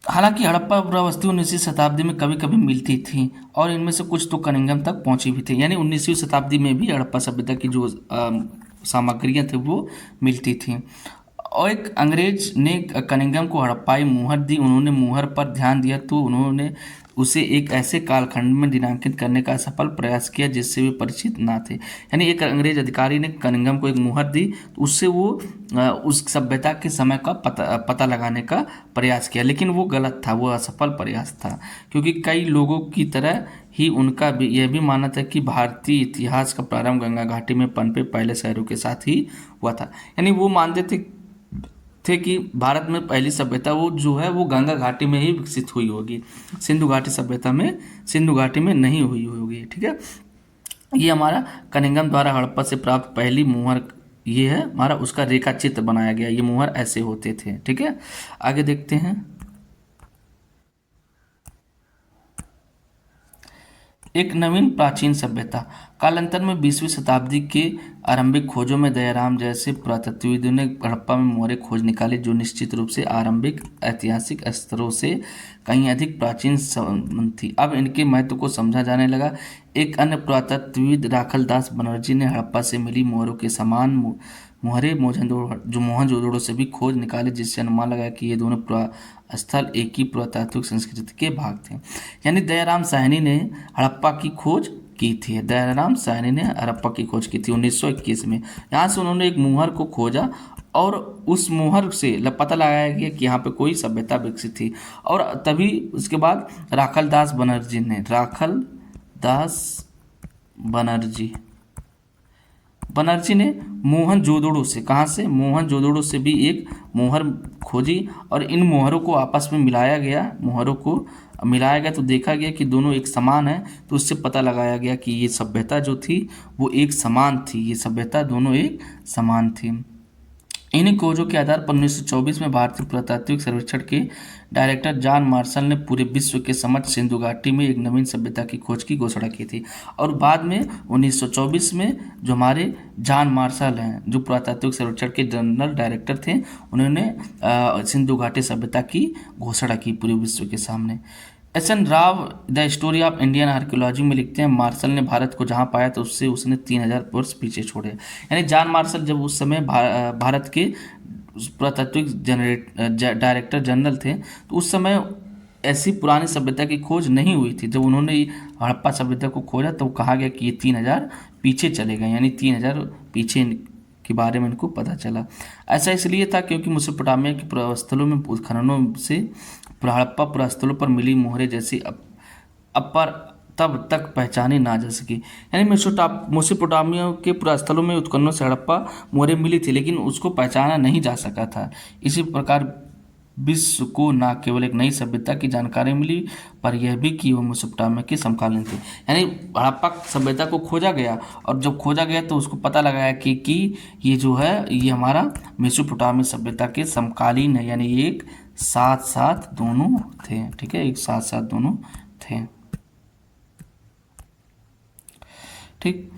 हालांकि हड़प्पा पुरावस्तु 19वीं शताब्दी में कभी कभी मिलती थी और इनमें से कुछ तो कनिंघम तक पहुंची भी थी। यानी 19वीं शताब्दी में भी हड़प्पा सभ्यता की जो सामग्रियां थी वो मिलती थी। और एक अंग्रेज ने कनिंघम को हड़प्पाई मुहर दी। उन्होंने मुहर पर ध्यान दिया तो उन्होंने उसे एक ऐसे कालखंड में दिनांकित करने का सफल प्रयास किया जिससे वे परिचित ना थे। यानी एक अंग्रेज अधिकारी ने कनिंघम को एक मुहर दी तो उससे वो उस सभ्यता के समय का पता लगाने का प्रयास किया, लेकिन वो गलत था, वो असफल प्रयास था, क्योंकि कई लोगों की तरह ही उनका भी यह भी मानना था कि भारतीय इतिहास का प्रारंभ गंगा घाटी में पनपे पहले शहरों के साथ ही हुआ था। यानी वो मानते थे कि भारत में पहली सभ्यता वो जो है वो गंगा घाटी में ही विकसित हुई होगी, सिंधु घाटी में नहीं हुई होगी, ठीक है। ये हमारा कनिंघम द्वारा हड़प्पा से प्राप्त पहली मुहर ये है हमारा, उसका रेखा चित्र बनाया गया। ये मुहर ऐसे होते थे, ठीक है। आगे देखते हैं। एक नवीन प्राचीन सभ्यता। कालांतर में 20वीं शताब्दी के आरंभिक खोजों में दयाराम जैसे पुरातत्वविदों ने हड़प्पा में मोहरें खोज निकाली जो निश्चित रूप से आरंभिक ऐतिहासिक स्तरों से कहीं अधिक प्राचीन थी। अब इनके महत्व को समझा जाने लगा। एक अन्य पुरातत्वविद राखलदास बनर्जी ने हड़प्पा से मिली मोहरों के समान मोहरे मोहनजोदड़ो से भी खोज निकाले, जिससे अनुमान लगा कि ये दोनों स्थल एक ही पुरातात्विक संस्कृति के भाग थे। यानी दयाराम साहनी ने हड़प्पा की खोज की थी। दयाराम साहनी ने हड़प्पा की खोज की थी 1921 में। यहाँ से उन्होंने एक मुहर को खोजा और उस मुहर से पता लगाया गया कि यहाँ पे कोई सभ्यता विकसित थी। और तभी उसके बाद राखलदास बनर्जी ने मोहनजोदड़ो से, कहाँ से, मोहनजोदड़ो से भी एक मोहर खोजी और इन मोहरों को आपस में मिलाया गया तो देखा गया कि दोनों एक समान है। तो उससे पता लगाया गया कि ये सभ्यता जो थी वो एक समान थी, ये सभ्यता दोनों एक समान थी। इन्हीं खोजों के आधार पर 1924 में भारतीय पुरातात्विक सर्वेक्षण के डायरेक्टर जॉन मार्शल ने पूरे विश्व के समक्ष सिंधु घाटी में एक नवीन सभ्यता की खोज की घोषणा की थी। और बाद में 1924 में जो हमारे जॉन मार्शल हैं, जो पुरातात्विक सर्वेक्षण के जनरल डायरेक्टर थे, उन्होंने सिंधु घाटी सभ्यता की घोषणा की पूरे विश्व के सामने। SN. Rao the story of Indian archaeology में लिखते हैं, मार्शल ने भारत को जहां पाया तो उसने 3000 वर्ष पीछे छोड़े। यानी जॉन मार्शल जब उस समय भारत के पुरातात्विक डायरेक्टर जनरल थे तो उस समय ऐसी पुरानी सभ्यता की खोज नहीं हुई थी। जब उन्होंने हड़प्पा सभ्यता को खोजा तो कहा गया कि ये 3000 पीछे चले गए, यानी 3000 पीछे के बारे में इनको पता चला। ऐसा इसलिए था क्योंकि मेसोपोटामिया के पुरास्थलों में उत्खननों से हड़प्पा पुरास्थलों पर मिली मोहरें जैसी तब तक पहचानी ना जा सकी। यानी मेसोपोटामिया के पुरास्थलों में उत्खननों से हड़प्पा मोहरें मिली थी लेकिन उसको पहचाना नहीं जा सका था। इसी प्रकार विश्व को न केवल एक नई सभ्यता की जानकारी मिली पर यह भी कि वो मेसोपोटामिया के समकालीन थे। यानी हड़प्पा सभ्यता को खोजा गया और जब खोजा गया तो उसको पता लगाया कि ये जो है ये हमारा मेसोपोटामिया सभ्यता के समकालीन है, यानी एक साथ साथ दोनों थे, ठीक है, एक साथ साथ दोनों थे। ठीक।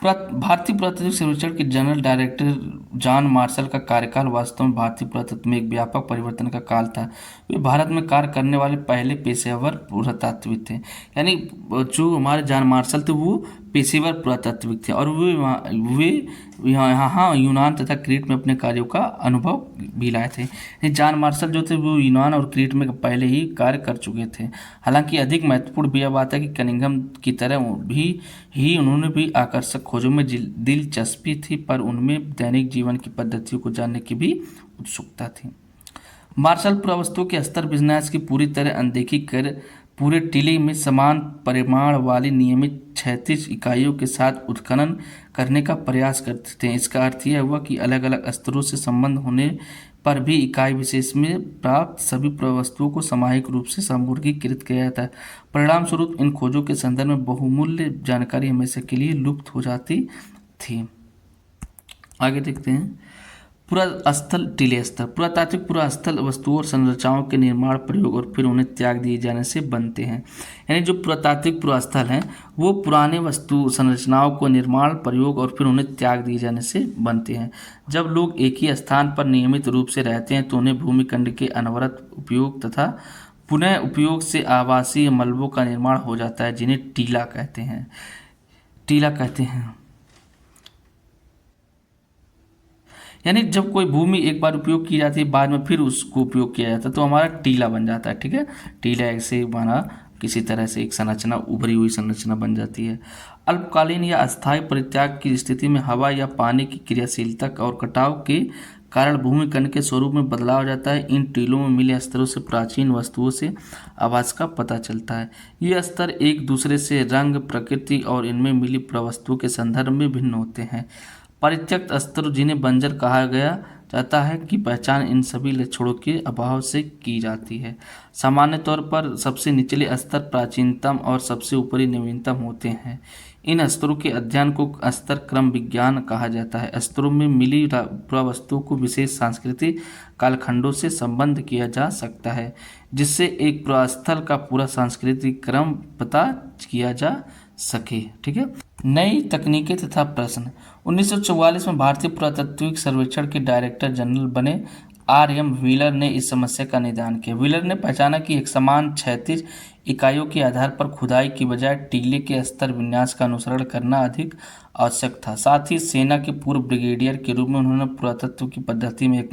भारतीय पुरातत्व सर्वेक्षण के जनरल डायरेक्टर जॉन मार्शल का कार्यकाल वास्तव में भारतीय पुरातत्व में एक व्यापक परिवर्तन का काल था। वे भारत में कार्य करने वाले पहले पेशेवर पुरातात्विक थे। यानी जो हमारे जॉन मार्शल थे वो पेशेवर पुरातात्विक थे और वे यहाँ यूनान तथा क्रीट में अपने कार्यों का अनुभव भी लाए थे। जॉन मार्शल जो थे वो यूनान और क्रीट में पहले ही कार्य कर चुके थे। हालांकि अधिक महत्वपूर्ण भी यह बात है कि कनिंघम की तरह भी उन्होंने भी आकर्षक खोजों में दिलचस्पी थी, पर उनमें दैनिक जीवन की पद्धतियों को जानने की भी उत्सुकता थी। मार्शल पुरावस्तुओं के स्तर विन्यास की पूरी तरह अनदेखी कर पूरे टीले में समान परिमाण वाली नियमित 36 इकाइयों के साथ उत्खनन करने का प्रयास करते थे। इसका अर्थ यह हुआ कि अलग अलग स्तरों से संबंध होने पर भी इकाई विशेष में प्राप्त सभी पुरावस्तुओं को सामूहिक रूप से समूहीकृत किया जाता है। परिणाम स्वरूप इन खोजों के संदर्भ में बहुमूल्य जानकारी हमेशा के लिए लुप्त हो जाती थी। आगे देखते हैं पुरास्थल टीले स्तर। पुरातात्विक पुरास्थल वस्तुओं और संरचनाओं के निर्माण, प्रयोग और फिर उन्हें त्याग दिए जाने से बनते हैं। यानी जो पुरातात्विक पुरास्थल हैं वो पुराने वस्तु संरचनाओं को निर्माण, प्रयोग और फिर उन्हें त्याग दिए जाने से बनते हैं। जब लोग एक ही स्थान पर नियमित रूप से रहते हैं तो उन्हें भूमिखंड के अनवरत उपयोग तथा पुनः उपयोग से आवासीय मलबों का निर्माण हो जाता है, जिन्हें टीला कहते हैं। यानी जब कोई भूमि एक बार उपयोग की जाती है, बाद में फिर उसको उपयोग किया जाता है तो हमारा टीला बन जाता है। ठीक है, टीला ऐसे बना किसी तरह से एक संरचना, उभरी हुई संरचना बन जाती है। अल्पकालीन या अस्थायी परित्याग की स्थिति में हवा या पानी की क्रियाशीलता और कटाव के कारण भूमिखंड के स्वरूप में बदलाव हो जाता है। इन टीलों में मिले स्तरों से प्राचीन वस्तुओं से आवास का पता चलता है। ये स्तर एक दूसरे से रंग, प्रकृति और इनमें मिली पुरावस्तुओं के संदर्भ में भिन्न होते हैं। परित्यक्त स्तर, जिन्हें बंजर कहा गया जाता है, की पहचान इन सभी लक्षणों के अभाव से की जाती है। सामान्य तौर पर सबसे निचले स्तर प्राचीनतम और सबसे ऊपरी नवीनतम होते हैं। इन स्तरों के अध्ययन को स्तर क्रम विज्ञान कहा जाता है। स्तरों में मिली पुरावस्तुओं को विशेष सांस्कृतिक कालखंडों से संबद्ध किया जा सकता है, जिससे एक पुरास्थल का पूरा सांस्कृतिक क्रम पता किया जा सके। ठीक है, नई तकनीकें तथा प्रश्न। 1944 में भारतीय पुरातात्विक सर्वेक्षण के डायरेक्टर जनरल बने आर.एम. व्हीलर ने इस समस्या का निदान किया। व्हीलर ने पहचाना कि एक समान 36 इकाइयों के आधार पर खुदाई की बजाय टीले के स्तर विन्यास का अनुसरण करना अधिक आवश्यक था। साथ ही सेना के पूर्व ब्रिगेडियर के रूप में उन्होंने पुरातत्व की पद्धति में एक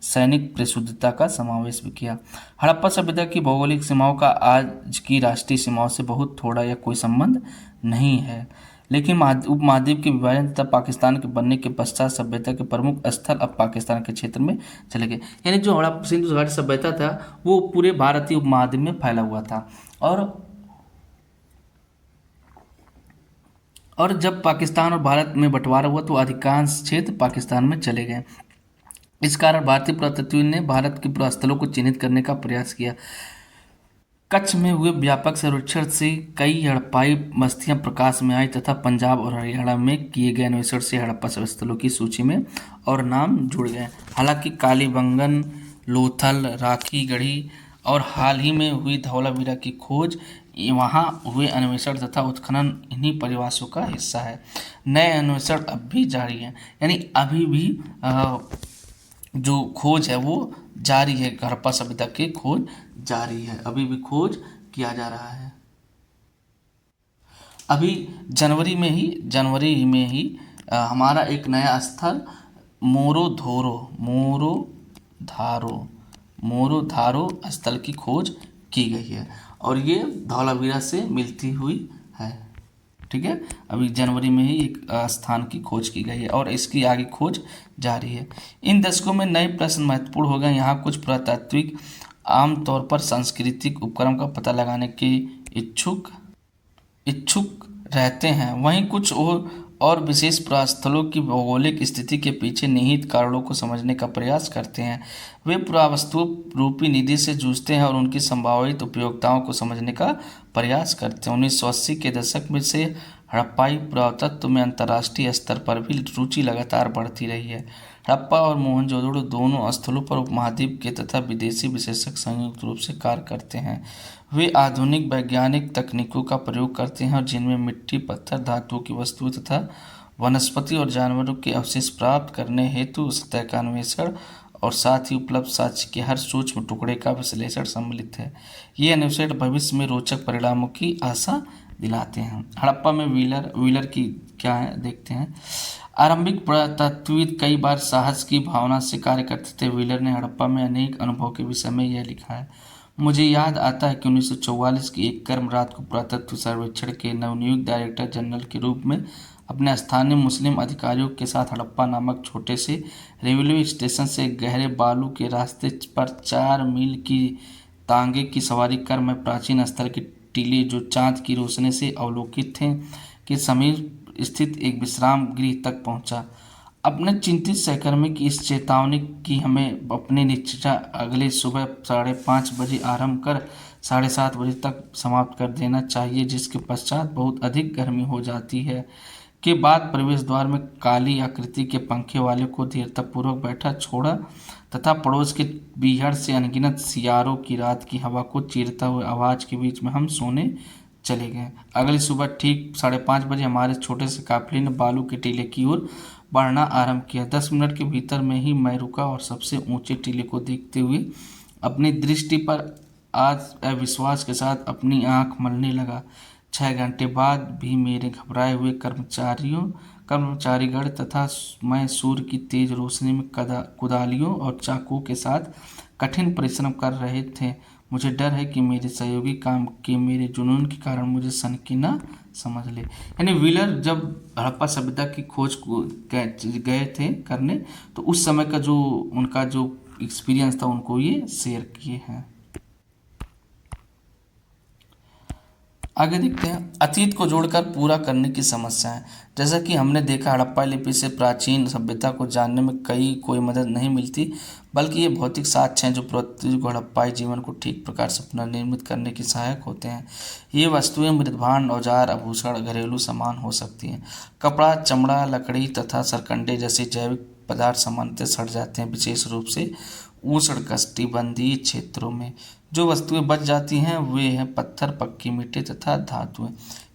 सैनिक परिशुद्धता का समावेश भी किया। हड़प्पा सभ्यता की भौगोलिक सीमाओं का आज की राष्ट्रीय सीमाओं से बहुत थोड़ा या कोई संबंध नहीं है, लेकिन उपमहाद्वीप के विभाजन तथा पाकिस्तान के बनने के पश्चात सभ्यता के प्रमुख स्थल अब पाकिस्तान के क्षेत्र में चले गए। यानी जो हड़प्पा सिंधु घाटी सभ्यता था वो पूरे भारतीय उपमहाद्वीप में फैला हुआ था और जब पाकिस्तान और भारत में बंटवारा हुआ तो अधिकांश क्षेत्र पाकिस्तान में चले गए। इस कारण भारतीय पुरातत्वविद ने भारत के पुरास्थलों को चिन्हित करने का प्रयास किया। कच्छ में हुए व्यापक सर्वेक्षण से कई हड़प्पाई बस्तियां प्रकाश में आई तथा पंजाब और हरियाणा में किए गए अन्वेषण से हड़प्पा स्थलों की सूची में और नाम जुड़ गए। हालांकि कालीबंगन, लोथल, राखी गढ़ी और हाल ही में हुई धौलावीरा की खोज, वहाँ हुए अन्वेषण तथा उत्खनन इन्हीं परिभाषों का हिस्सा है। नए अन्वेषण अब भी जारी हैं, यानी अभी भी जो खोज है वो जारी है। हड़प्पा सभ्यता की खोज जारी है, अभी भी खोज किया जा रहा है। अभी जनवरी में ही हमारा एक नया स्थल मोरोधारो स्थल की खोज की गई है और ये धौलावीरा से मिलती हुई है। ठीक है, अभी जनवरी में ही एक स्थान की खोज की गई है और इसकी आगे खोज जारी है। इन दशकों में नए प्रश्न महत्वपूर्ण हो गए। यहाँ कुछ पुरातात्विक आमतौर पर सांस्कृतिक उपक्रम का पता लगाने के इच्छुक रहते हैं, वहीं कुछ और विशेष पुरास्थलों की भौगोलिक स्थिति के पीछे निहित कारणों को समझने का प्रयास करते हैं। वे पुरावस्तु रूपी निधि से जूझते हैं और उनकी संभावित उपयोगिताओं को समझने का प्रयास करते हैं। 1980 के दशक में से हड़प्पाई पुरातत्व में अंतर्राष्ट्रीय स्तर पर भी रुचि लगातार बढ़ती रही है। हड़प्पा और मोहनजोदड़ो दोनों स्थलों पर उपमहाद्वीप के तथा विदेशी विशेषज्ञ संयुक्त रूप से कार्य करते हैं। वे आधुनिक वैज्ञानिक तकनीकों का प्रयोग करते हैं और जिनमें मिट्टी, पत्थर, धातुओं की वस्तुएं तथा वनस्पति और जानवरों के अवशेष प्राप्त करने हेतु सतह का अन्वेषण और साथ ही उपलब्ध साक्ष्य के हर सूक्ष्म टुकड़े का विश्लेषण सम्मिलित है। ये अन्वेषण भविष्य में रोचक परिणामों की आशा दिलाते हैं। हड़प्पा में व्हीलर की क्या है देखते हैं। आरंभिक पुरातत्वविद कई बार साहस की भावना से कार्य करते थे। व्हीलर ने हड़प्पा में अनेक अनुभव के विषय में यह लिखा है। मुझे याद आता है कि 1944 की एक गर्म रात को पुरातत्व सर्वेक्षण के नवनियुक्त डायरेक्टर जनरल के रूप में अपने स्थानीय मुस्लिम अधिकारियों के साथ हड़प्पा नामक छोटे से रेलवे स्टेशन से गहरे बालू के रास्ते पर 4 मील की तांगे की सवारी कर मैं प्राचीन स्थल के टीले जो चांद की रोशनी से अवलोकित थे के समीप स्थित एक विश्राम गृह तक पहुंचा। अपने चिंतित सहकर्मी की इस चेतावनी की हमें अपनी निश्चय अगले सुबह 5:30 बजे आरंभ कर 7:30 बजे तक समाप्त कर देना चाहिए, जिसके पश्चात बहुत अधिक गर्मी हो जाती है के बाद प्रवेश द्वार में काली आकृति के पंखे वाले को धीरतापूर्वक बैठा छोड़ा तथा पड़ोस के बीहड़ से अनगिनत सियारों की रात की हवा को चीरता हुए आवाज के बीच में हम सोने चले गए। अगली सुबह ठीक 5:30 बजे हमारे छोटे से काफिले ने बालू के टीले की ओर बढ़ना आरंभ किया। 10 मिनट के भीतर में ही मैं रुका और सबसे ऊंचे टीले को देखते हुए अपनी दृष्टि पर आज अविश्वास के साथ अपनी आंख मलने लगा। 6 घंटे बाद भी मेरे घबराए हुए कर्मचारीगण तथा मैं सूर्य की तेज रोशनी में कुदालियों और चाकुओं के साथ कठिन परिश्रम कर रहे थे। मुझे डर है कि मेरे सहयोगी काम के मेरे जुनून के कारण मुझे सनकी न समझ ले। यानी व्हीलर जब हड़प्पा सभ्यता की खोज को गए थे करने, तो उस समय का जो उनका जो एक्सपीरियंस था उनको ये शेयर किए हैं। आगे देखते हैं अतीत को जोड़कर पूरा करने की समस्याएं। जैसा कि हमने देखा, हड़प्पा लिपि से प्राचीन सभ्यता को जानने में कोई मदद नहीं मिलती, बल्कि ये भौतिक साक्ष्य हैं जो पुरातत्व हड़प्पाई जीवन को ठीक प्रकार से पुनर्निर्मित करने की सहायक होते हैं। ये वस्तुएं मृदभांड, औजार, आभूषण, घरेलू सामान हो सकती हैं। कपड़ा, चमड़ा, लकड़ी तथा सरकंडे जैसे जैविक पदार्थ सामान्यतः सड़ जाते हैं, विशेष रूप से उष्णकटिबंधीय क्षेत्रों में। जो वस्तुएं बच जाती हैं वे हैं पत्थर, पक्की मिट्टी तथा धातुएं।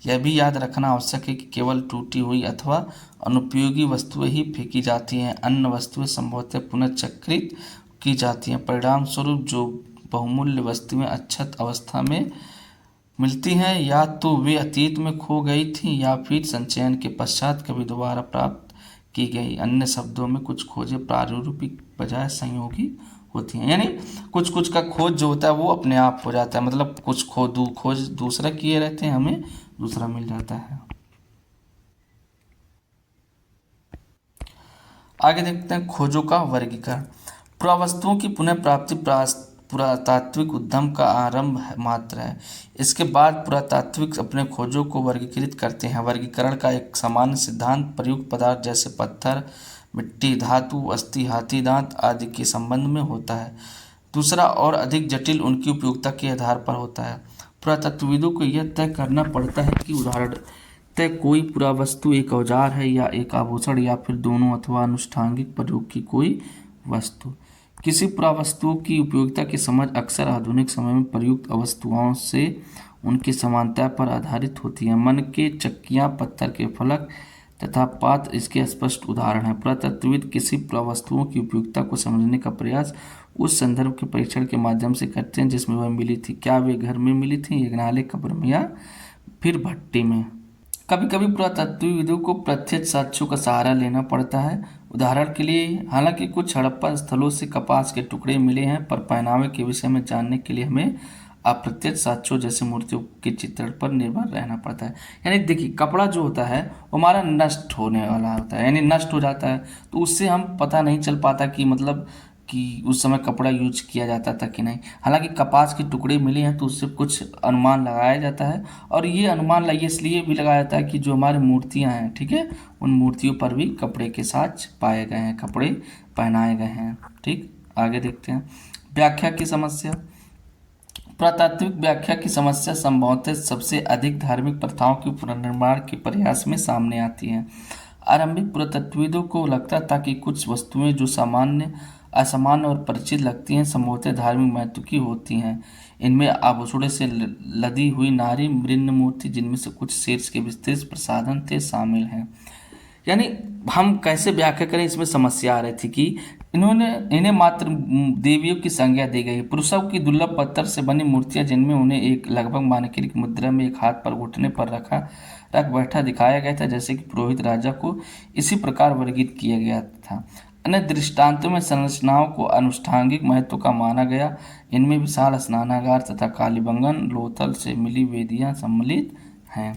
यह भी याद रखना आवश्यक है कि केवल टूटी हुई अथवा अनुपयोगी वस्तुएं ही फेंकी जाती हैं, अन्य वस्तुएं संभवतः पुनर्चक्रित की जाती हैं। परिणाम स्वरूप जो बहुमूल्य वस्तुएं अक्षत अवस्था में मिलती हैं या तो वे अतीत में खो गई थीं या फिर संचयन के पश्चात कभी दोबारा प्राप्त की गई। अन्य शब्दों में कुछ खोजें प्रारूपिक बजाय संयोगी होती हैं। यानी कुछ का खोज जो होता है वो अपने आप हो जाता है, मतलब कुछ खोज दूसरा किए रहते हैं, हमें दूसरा मिल जाता है। आगे देखते हैं खोजों का वर्गीकरण। पुरावस्तुओं की पुनः प्राप्ति पुरातात्विक उद्यम का आरंभ मात्र है। इसके बाद पुरातात्विक अपने खोजों को वर्गीकृत करते हैं। वर्गीकरण का एक सामान्य सिद्धांत प्रयुक्त पदार्थ जैसे पत्थर, मिट्टी, धातु, अस्थि, हाथी दांत आदि के संबंध में होता है। दूसरा और अधिक जटिल उनकी उपयोगिता के आधार पर होता है। पुरातत्वविदों को यह तय करना पड़ता है कि उदाहरणतः कोई पुरावस्तु एक औजार है या एक आभूषण या फिर दोनों अथवा अनुष्ठांगिक प्रयोग की कोई वस्तु। किसी पुरावस्तु की उपयोगिता की समझ अक्सर आधुनिक समय में प्रयुक्त वस्तुओं से उनकी समानता पर आधारित होती है। मन के चक्कियाँ, पत्थर के फलक तथा पात्र इसके स्पष्ट उदाहरण हैं। पुरातत्वविद किसी पुरावस्तुओं की उपयोगिता को समझने का प्रयास उस संदर्भ के परीक्षण के माध्यम से करते हैं जिसमें वह मिली थी। क्या वे घर में मिली थी, एक नाले, कब्र में या फिर भट्टी में। कभी कभी पुरातत्वविदों को प्रत्यक्ष साक्ष्यों का सहारा लेना पड़ता है। उदाहरण के लिए, हालांकि कुछ हड़प्पा स्थलों से कपास के टुकड़े मिले हैं, पर पहनावे के विषय में जानने के लिए हमें अप्रत्यक्ष साक्ष्यों जैसे मूर्तियों के चित्रण पर निर्भर रहना पड़ता है। यानी देखिए, कपड़ा जो होता है वो हमारा नष्ट होने वाला होता है, यानी नष्ट हो जाता है, तो उससे हम पता नहीं चल पाता कि मतलब कि उस समय कपड़ा यूज किया जाता था कि नहीं। हालांकि कपास के टुकड़े मिले हैं तो उससे कुछ अनुमान लगाया जाता है, और ये अनुमान इसलिए भी लगाया जाता है कि जो हमारी मूर्तियाँ हैं, ठीक है, उन मूर्तियों पर भी कपड़े के साथ पाए गए हैं, कपड़े पहनाए गए हैं। ठीक, आगे देखते हैं व्याख्या की समस्या। पुरातात्विक व्याख्या की समस्या संभवतः सबसे अधिक धार्मिक प्रथाओं के पुनर्निर्माण के प्रयास में सामने आती है। आरंभिक पुरातत्वविदों को लगता था कि कुछ वस्तुएं जो असामान्य और परिचित लगती हैं संभवतः धार्मिक महत्व की होती हैं। इनमें आभूषणों से लदी हुई नारी मृण्मय मूर्ति, जिनमें से कुछ शेष के विस्तृत प्रसाधन थे, शामिल हैं। यानी हम कैसे व्याख्या करें, इसमें समस्या आ रही थी कि इन्हें मात्र देवियों की संज्ञा दी गई। पुरुषों की दुर्लभ पत्थर से बनी मूर्तियां, जिनमें उन्हें एक लगभग मानकीकृत मुद्रा में एक हाथ पर घुटने पर रख बैठा दिखाया गया था, जैसे कि पुरोहित राजा को इसी प्रकार वर्गीकृत किया गया था। अन्य दृष्टांतों में संरचनाओं को अनुष्ठांगिक महत्व का माना गया। इनमें विशाल स्नानागार तथा कालीबंगन लोथल से मिली वेदियां सम्मिलित हैं।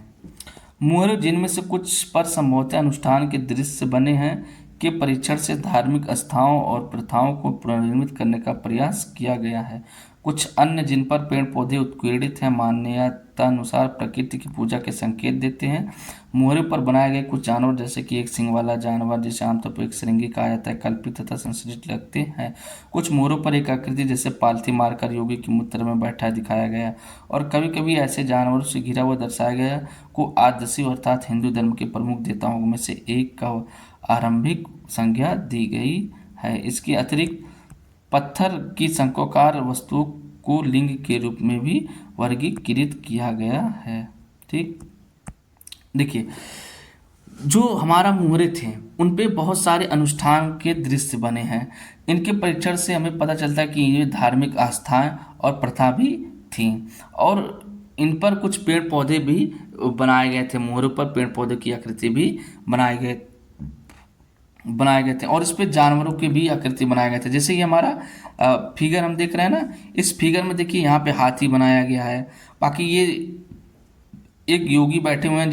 मुहर, जिनमें से कुछ पर संभवतः अनुष्ठान के दृश्य बने हैं, के परीक्षण से धार्मिक आस्थाओं और प्रथाओं को पुनर्निर्मित करने का प्रयास किया गया है। कुछ अन्य, जिन पर पेड़ पौधे उत्कीर्णित हैं, मान्यतानुसार प्रकृति की पूजा के संकेत देते हैं। मुहरे पर बनाए गए कुछ जानवर, जैसे कि एक सिंग वाला जानवर जिसे आमतौर पर एक श्रृंगी कहा जाता है, कल्पित तथा संश्लिष्ट लगते हैं। कुछ मुहरों पर एक आकृति जैसे पालथी मारकर योगी की मुद्रा में बैठा दिखाया गया, और कभी कभी ऐसे जानवरों से घिरा हुआ दर्शाया गया को आद्य शिव अर्थात हिंदू धर्म के प्रमुख देवताओं में से एक का आरंभिक संज्ञा दी गई है। इसके अतिरिक्त पत्थर की शंक्वाकार वस्तुओं को लिंग के रूप में भी वर्गीकृत किया गया है। ठीक, देखिए, जो हमारा मुहरे थे उन पे बहुत सारे अनुष्ठान के दृश्य बने हैं। इनके परीक्षण से हमें पता चलता है कि ये धार्मिक आस्थाएं और प्रथा भी थी, और इन पर कुछ पेड़ पौधे भी बनाए गए थे। मुहरों पर पेड़ पौधे की आकृति भी बनाए गए थे, और इस पे जानवरों की भी आकृति बनाए गए थे। जैसे ये हमारा फिगर हम देख रहे हैं ना, इस फिगर में देखिए यहाँ पे हाथी बनाया गया है। बाकी ये एक योगी बैठे हुए हैं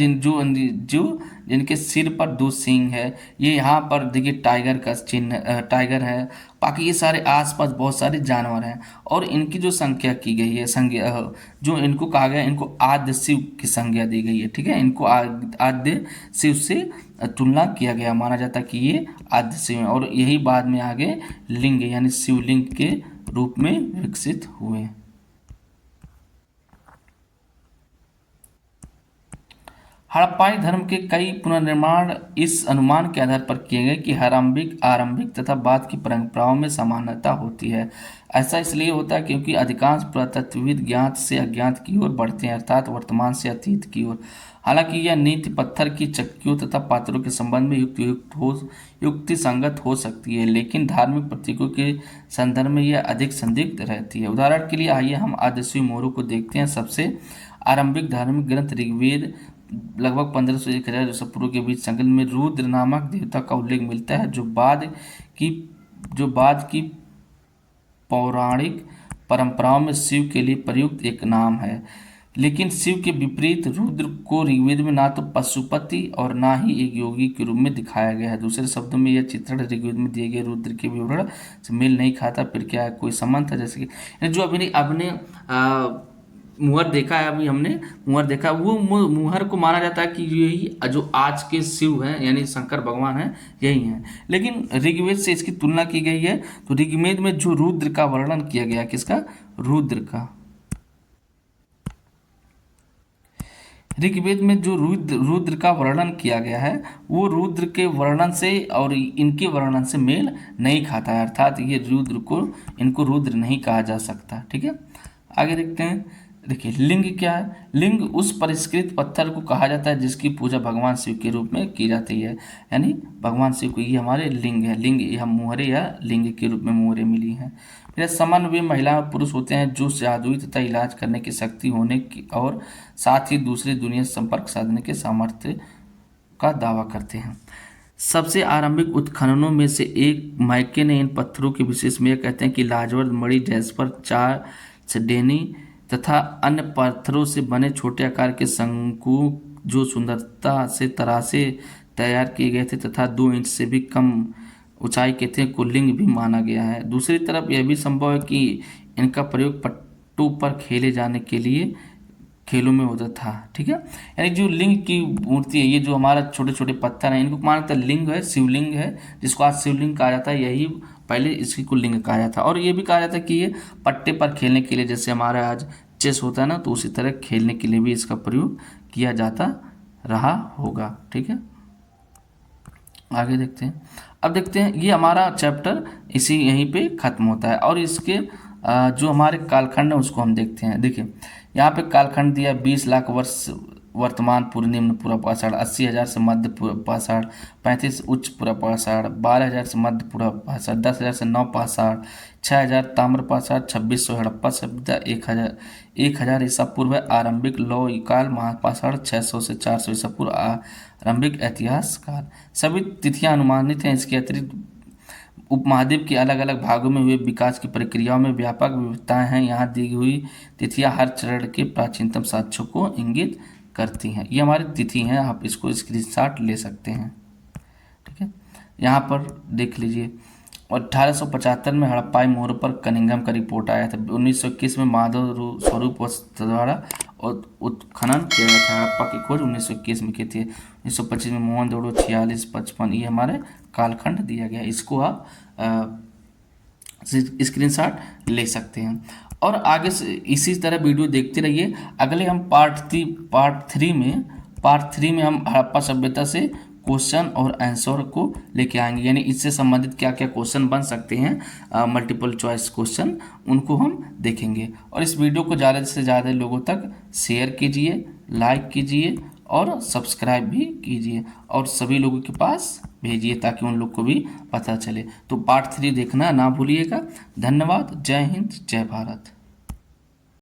जिनके सिर पर 2 सींग है। ये यहाँ पर देखिए टाइगर का चिन्ह, टाइगर है। बाकी ये सारे आसपास बहुत सारे जानवर हैं, और इनकी जो संख्या की गई है, जो इनको कहा गया, इनको आद्य शिव की संज्ञा दी गई है। ठीक है, इनको आद्य शिव से तुलना किया गया, माना जाता कि ये आद्य शिव हैं, और यही बाद में आगे लिंग यानी शिवलिंग के रूप में विकसित हुए। हड़प्पाई धर्म के कई पुनर्निर्माण इस अनुमान के आधार पर किए गए कि आरंभिक तथा बाद की परंपराओं में समानता होती है। ऐसा इसलिए होता है क्योंकि अधिकांश पुरातत्वविद ज्ञात से अज्ञात की ओर बढ़ते हैं, अर्थात वर्तमान से अतीत की ओर। हालांकि यह नीति पत्थर की चक्कियों तथा पात्रों के संबंध में युक्ति संगत हो सकती है, लेकिन धार्मिक प्रतीकों के संदर्भ में यह अधिक संदिग्ध रहती है। उदाहरण के लिए आइए हम आदिशिव मोहरों को देखते हैं। सबसे आरंभिक धार्मिक ग्रंथ ऋग्वेद लगभग 1500 से 1000 ईसा पूर्व के बीच संकलन में रुद्र नामक देवता का उल्लेख मिलता है, जो बाद की पौराणिक परंपराओं में शिव के लिए प्रयुक्त एक नाम है। लेकिन शिव के विपरीत रुद्र को ऋग्वेद में ना तो पशुपति और ना ही एक योगी के रूप में दिखाया गया है। दूसरे शब्दों में यह चित्रण ऋग्वेद में दिए गए रुद्र के विवरण से मेल नहीं खाता। फिर क्या कोई संबंध था? जैसे कि जो आपने मुहर देखा है, अभी हमने मुहर देखा, वो मुहर को माना जाता है कि यही जो आज के शिव हैं यानी शंकर भगवान हैं, यही हैं। लेकिन ऋग्वेद से इसकी तुलना की गई है, तो ऋग्वेद में जो रुद्र का वर्णन किया गया, किसका? रुद्र का। ऋग्वेद में जो रुद्र का वर्णन किया गया है, वो रुद्र के वर्णन से और इनके वर्णन से मेल नहीं खाता है, अर्थात ये इनको रुद्र नहीं कहा जा सकता। ठीक है, आगे देखते हैं। देखिए, लिंग क्या है? लिंग उस परिष्कृत पत्थर को कहा जाता है जिसकी पूजा भगवान शिव के रूप में की जाती है, यानी भगवान शिव को ये हमारे लिंग है। लिंग यह मुहरे या लिंग के रूप में मुहरे मिली हैं। फिर समान वे महिला और पुरुष होते हैं जो जादुई तथा इलाज करने की शक्ति होने की और साथ ही दूसरी दुनिया से संपर्क साधने के सामर्थ्य का दावा करते हैं। सबसे आरंभिक उत्खननों में से एक मैके ने इन पत्थरों के विशेष में कहते हैं कि लाजवर्द मणि, जैस्पर, चारडेनी तथा अन्य पत्थरों से बने छोटे आकार के शंकु जो सुंदरता से तरासे तैयार किए गए थे तथा 2 इंच से भी कम ऊंचाई के थे को लिंग भी माना गया है। दूसरी तरफ यह भी संभव है कि इनका प्रयोग पट्टों पर खेले जाने के लिए खेलों में होता था। ठीक है, यानी जो लिंग की मूर्ति है, ये जो हमारा छोटे छोटे पत्थर हैं, इनको माना जाता है लिंग है, शिवलिंग है, जिसको आज शिवलिंग कहा जाता है। यही पहले इसकी को लिंग कहा जाता है। और ये भी कहा जाता है कि ये पट्टे पर खेलने के लिए, जैसे हमारा आज चेस होता है ना, तो उसी तरह खेलने के लिए भी इसका प्रयोग किया जाता रहा होगा। ठीक है, आगे देखते हैं। अब देखते हैं, ये हमारा चैप्टर इसी यहीं पे ख़त्म होता है और इसके जो हमारे कालखंड है उसको हम देखते हैं। देखिए यहाँ पे कालखंड दिया 20 लाख वर्ष वर्तमान पूर्व निम्न पूर्व पाषाण, 80,000 से मध्य पूर्व पाषाण, 35 उच्च पूर्व पाषाण, 12,000 से मध्य पूर्व पाषाण, 10,000 से नव पाषाण, 6,000 ताम्र पाषाण, 2600 हड़प्पा सभ्यता, 1,000 ईसा पूर्व आरंभिक लौह काल महापाषाण, 600 से 400 ईसा पूर्व आरंभिक इतिहास काल। सभी तिथियां अनुमानित हैं। इसके अतिरिक्त उपमहाद्वीप के अलग अलग भागों में हुए विकास की प्रक्रियाओं में व्यापक विविधताएं हैं। यहाँ दी हुई तिथियां हर चरण के प्राचीनतम साक्ष्यों को इंगित करती हैं। ये हमारी तिथि हैं, आप इसको स्क्रीनशॉट ले सकते हैं। ठीक है, यहाँ पर देख लीजिए। और 1875 में हड़प्पाई मोहरों पर कनिंघम का रिपोर्ट आया था। 1921 में माधव स्वरूप द्वारा उत्खनन किया गया था। हड़प्पा की खोज 1921 में की थी। 1925 में मोहनजोदड़ो 46, 55, ये हमारे कालखंड दिया गया। इसको आप स्क्रीनशॉट ले सकते हैं और आगे से इसी तरह वीडियो देखते रहिए। अगले हम पार्ट थ्री में हम हड़प्पा सभ्यता से क्वेश्चन और आंसर को लेके आएंगे, यानी इससे संबंधित क्या क्या क्वेश्चन बन सकते हैं, मल्टीपल चॉइस क्वेश्चन, उनको हम देखेंगे। और इस वीडियो को ज़्यादा से ज़्यादा लोगों तक शेयर कीजिए, लाइक कीजिए और सब्सक्राइब भी कीजिए और सभी लोगों के पास भेजिए ताकि उन लोग को भी पता चले। तो पार्ट 3 देखना ना भूलिएगा। धन्यवाद। जय हिंद, जय भारत।